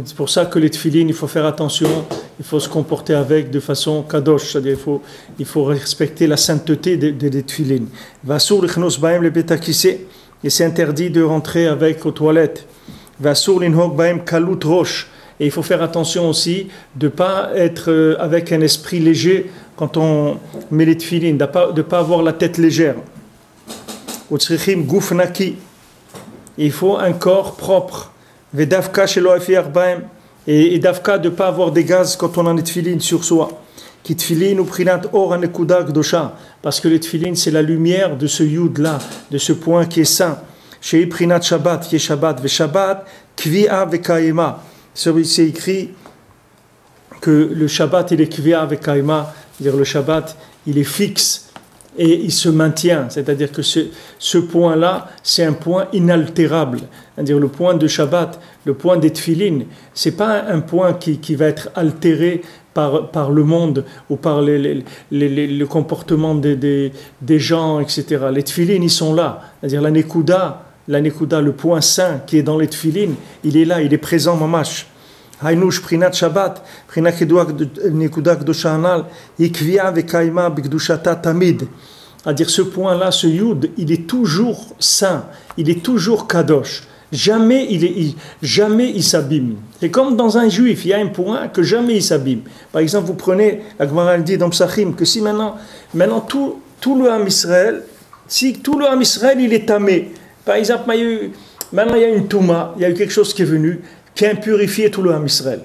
C'est pour ça que les tfilin, il faut faire attention, il faut se comporter avec de façon kadosh, c'est-à-dire il faut respecter la sainteté des tfilin. Vasur lichnos baim le betakise, et c'est interdit de rentrer avec aux toilettes. Vasur linhog baim kalut rosh, et il faut faire attention aussi de ne pas être avec un esprit léger quand on met les tfilin, de ne pas avoir la tête légère. Utzrichim guf naki, il faut un corps propre. Vedavka shelo afi arbaim, et davka de ne pas avoir des gaz quand on a les tfilin sur soi. Ki tfilin ou prinat or anekuda gdosha, parce que les tfilin c'est la lumière de ce yud là, de ce point qui est saint. Shei prinat shabbat, qui est shabbat, ve shabbat kvi'a ve kaima. C'est écrit que le shabbat il est kvi'a ve kaima, c'est-à-dire le shabbat il est fixe et il se maintient, c'est-à-dire que ce point-là, c'est un point inaltérable. C'est-à-dire le point de Shabbat, le point des tfilin, c'est pas un point qui va être altéré par le monde ou par le comportement des gens, etc. Les tfilin, ils sont là. C'est-à-dire la nekuda, le point saint qui est dans les tfilin, il est là, il est présent mamash. Haïnouch prinat Shabbat, prinat nekuda gdosha anal, ikvia vekaima b'gdushata tamid. C'est-à-dire ce point-là, ce yud, il est toujours saint, il est toujours kadosh. Jamais il s'abîme. C'est comme dans un juif, il y a un point que jamais il s'abîme. Par exemple, vous prenez, la Gemara dit dans Psachim, que si maintenant tout le Ham Israël, si tout le Ham Israël, il est tamé. Par exemple, maintenant il y a une touma, il y a eu quelque chose qui est venu, qui a impurifié tout le Ham Israël.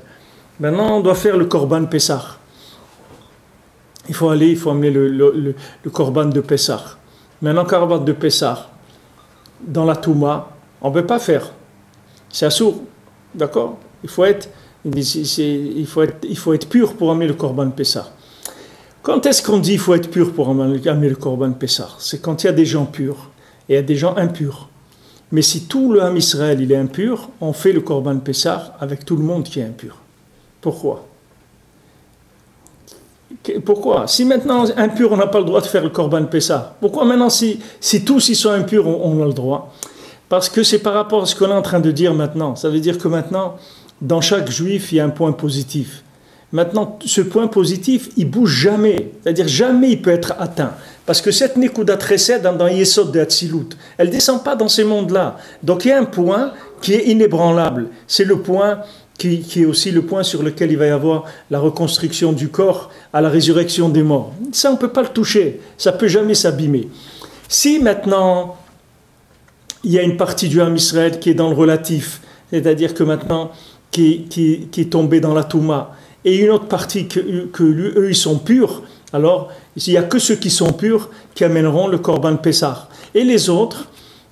Maintenant, on doit faire le Korban Pessah. Il faut amener le Korban de Pessah. Maintenant, Korban de Pessah, dans la Touma, on ne peut pas faire. C'est assourd. D'accord? Il faut être pur pour amener le Korban Pessah. Quand est-ce qu'on dit qu'il faut être pur pour amener le Korban Pessah? C'est quand il y a des gens purs et il y a des gens impurs. Mais si tout le Ham Israël il est impur, on fait le Korban Pessah avec tout le monde qui est impur. Pourquoi? Pourquoi? Si maintenant impur, on n'a pas le droit de faire le Korban Pessah, pourquoi maintenant si tous ils sont impurs, on a le droit? Parce que c'est par rapport à ce qu'on est en train de dire maintenant. Ça veut dire que maintenant, dans chaque juif, il y a un point positif. Maintenant, ce point positif, il bouge jamais. C'est-à-dire jamais il peut être atteint. Parce que cette Nekuda Chesed dans Yesod de Hatzilut, elle ne descend pas dans ces mondes-là. Donc il y a un point qui est inébranlable. C'est le point qui est aussi le point sur lequel il va y avoir la reconstruction du corps à la résurrection des morts. Ça, on ne peut pas le toucher. Ça ne peut jamais s'abîmer. Si maintenant, il y a une partie du Ham Israël qui est dans le relatif, c'est-à-dire que maintenant, qui est tombée dans la Touma, et une autre partie eux, ils sont purs, alors il n'y a que ceux qui sont purs qui amèneront le Korban Pessah. Et les autres,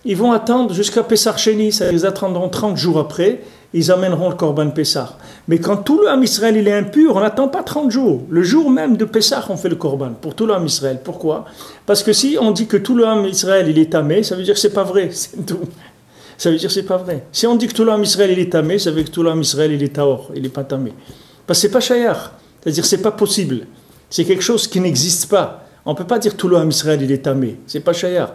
ils vont attendre jusqu'à Pessah Sheni, ils attendront 30 jours après, ils amèneront le Korban Pessah. Mais quand tout le Ham Israël il est impur, on n'attend pas 30 jours. Le jour même de Pessah, on fait le Korban pour tout le Ham Israël. Pourquoi? Parce que si on dit que tout le Ham Israël il est tamé, ça veut dire que c'est pas vrai, c'est tout. Ça veut dire que c'est pas vrai. Si on dit que tout le Ham Israël il est tamé, ça veut dire que tout le Ham Israël il est taor, il n'est pas tamé. Parce que c'est pas shayar, c'est-à-dire c'est pas possible. C'est quelque chose qui n'existe pas. On ne peut pas dire tout le Ham Israël il est tamé, c'est pas shayar.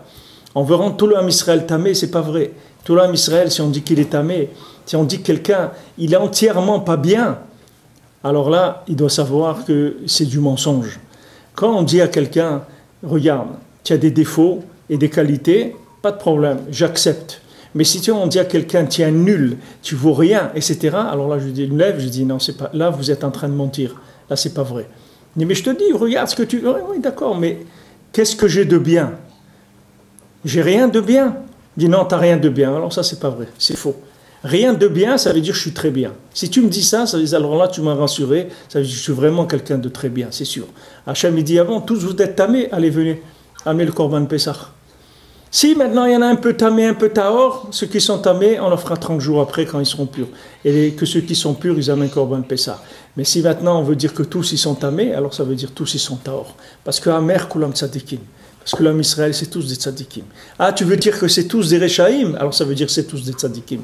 On veut rendre tout le Ham Israël tamé, c'est pas vrai. Tout le Ham Israël, si on dit qu'il est tamé, si on dit que quelqu'un il est entièrement pas bien, alors là, il doit savoir que c'est du mensonge. Quand on dit à quelqu'un, regarde, tu as des défauts et des qualités, pas de problème, j'accepte. Mais si on dit à quelqu'un, tu es un nul, tu vaux rien, etc., alors là, je dis non, c'est pas, là, vous êtes en train de mentir. Là, c'est pas vrai. Il dit, mais je te dis, regarde ce que tu... Oui, d'accord, mais qu'est-ce que j'ai de bien? J'ai rien de bien. Il dit, non, tu n'as rien de bien. Alors ça, c'est pas vrai, c'est faux. Rien de bien, ça veut dire que je suis très bien. Si tu me dis ça, ça veut dire, alors là, tu m'as rassuré, ça veut dire que je suis vraiment quelqu'un de très bien, c'est sûr. Hachem, il dit avant, tous vous êtes tamés, allez, venez, amenez le Korban Pessah. Si maintenant il y en a un peu tamé, un peu tahor, ceux qui sont tamés, on leur fera 30 jours après quand ils seront purs. Et que ceux qui sont purs, ils amènent Korban Pessah. Mais si maintenant on veut dire que tous ils sont tamés, alors ça veut dire tous ils sont tahor. Parce que Amer Kulam Tzadikim. Parce que l'homme Israël, c'est tous des tzadikim. Ah, tu veux dire que c'est tous des Rechaïm? Alors ça veut dire que c'est tous des tzadikim.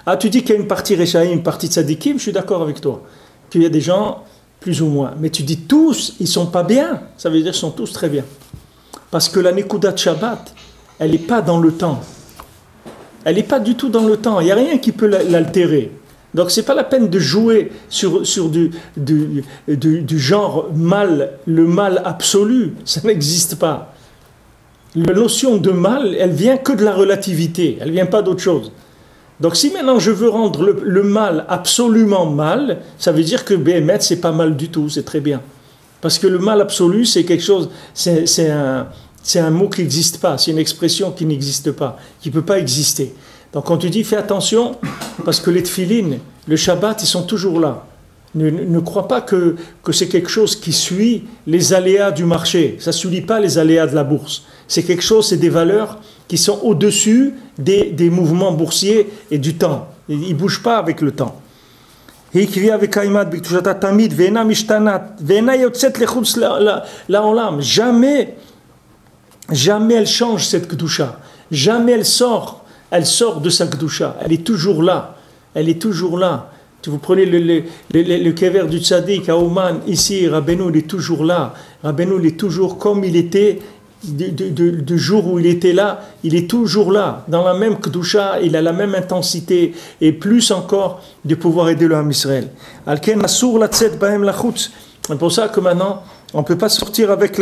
Ah, tu dis qu'il y a une partie Rechaïm, une partie tzadikim, je suis d'accord avec toi. Qu'il y a des gens plus ou moins. Mais tu dis tous, ils sont pas bien. Ça veut dire qu'ils sont tous très bien. Parce que la Nekudat Shabbat, elle n'est pas dans le temps. Elle n'est pas du tout dans le temps. Il n'y a rien qui peut l'altérer. Donc ce n'est pas la peine de jouer sur du genre mal, le mal absolu. Ça n'existe pas. La notion de mal, elle vient que de la relativité. Elle ne vient pas d'autre chose. Donc si maintenant je veux rendre le mal absolument mal, ça veut dire que Béhémet, c'est pas mal du tout, c'est très bien. Parce que le mal absolu, c'est quelque chose, c'est un mot qui n'existe pas, c'est une expression qui n'existe pas, qui ne peut pas exister. Donc quand tu dis fais attention, parce que les tefilines, le Shabbat, ils sont toujours là. Ne crois pas que c'est quelque chose qui suit les aléas du marché. Ça ne suit pas les aléas de la bourse. C'est quelque chose, c'est des valeurs qui sont au-dessus des mouvements boursiers et du temps. Ils ne bougent pas avec le temps. Jamais elle change cette kedusha. Jamais elle sort de sa kedusha. Elle est toujours là. Elle est toujours là. Vous prenez le kever du tzaddik à Oman, ici, Rabbeinu, il est toujours là. Rabbeinu, il est toujours comme il était du jour où il était là, il est toujours là, dans la même kedusha, il a la même intensité, et plus encore de pouvoir aider le Ham Israël. C'est pour ça que maintenant, on ne peut pas sortir avec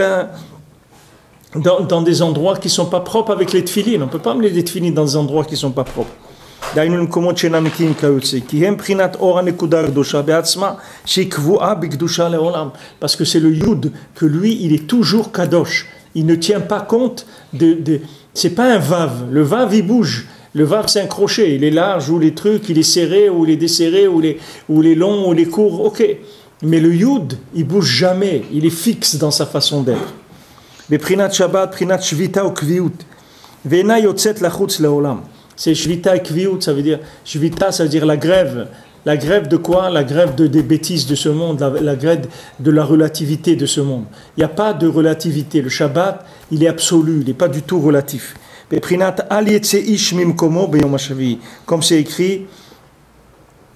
dans des endroits qui ne sont pas propres avec les tefilines. On ne peut pas amener des tefilines dans des endroits qui ne sont pas propres. Parce que c'est le Yud, que lui, il est toujours Kadosh. Il ne tient pas compte c'est pas un Vav. Le Vav, il bouge. Le Vav, c'est un crochet. Il est large, ou les trucs, il est serré, ou il est desserré, ou il est long, ou il est court. Ok. Mais le Yud, il bouge jamais. Il est fixe dans sa façon d'être. Beprinat Shabbat, Prinat Shvita ou Kviut. Vena yotzet lachutz leolam. C'est Shvita et Kviut, ça veut dire Shvita, ça veut dire la grève. La grève de quoi? La grève des bêtises de ce monde, la grève de la relativité de ce monde. Il n'y a pas de relativité. Le Shabbat, il est absolu, il n'est pas du tout relatif. Comme c'est écrit,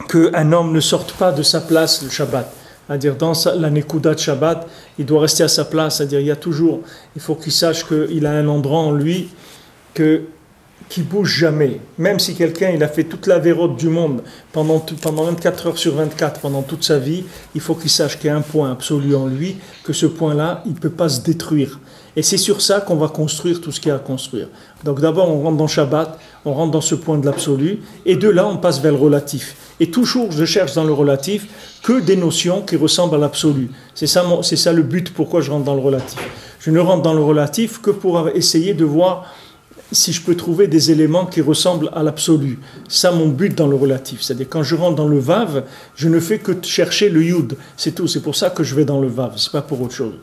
qu'un homme ne sorte pas de sa place le Shabbat. C'est-à-dire dans la Nekudat Shabbat, il doit rester à sa place. C'est-à-dire il faut qu'il sache qu'il a un endroit en lui qui bouge jamais. Même si quelqu'un il a fait toute la vérote du monde pendant 24 heures sur 24, pendant toute sa vie, il faut qu'il sache qu'il y a un point absolu en lui, que ce point-là, il ne peut pas se détruire. Et c'est sur ça qu'on va construire tout ce qu'il y a à construire. Donc d'abord, on rentre dans Shabbat, on rentre dans ce point de l'absolu, et de là, on passe vers le relatif. Et toujours, je cherche dans le relatif que des notions qui ressemblent à l'absolu. C'est ça le but, pourquoi je rentre dans le relatif. Je ne rentre dans le relatif que pour essayer de voir si je peux trouver des éléments qui ressemblent à l'absolu. C'est ça mon but dans le relatif. C'est-à-dire quand je rentre dans le Vav, je ne fais que chercher le Yud. C'est tout. C'est pour ça que je vais dans le Vav. C'est pas pour autre chose.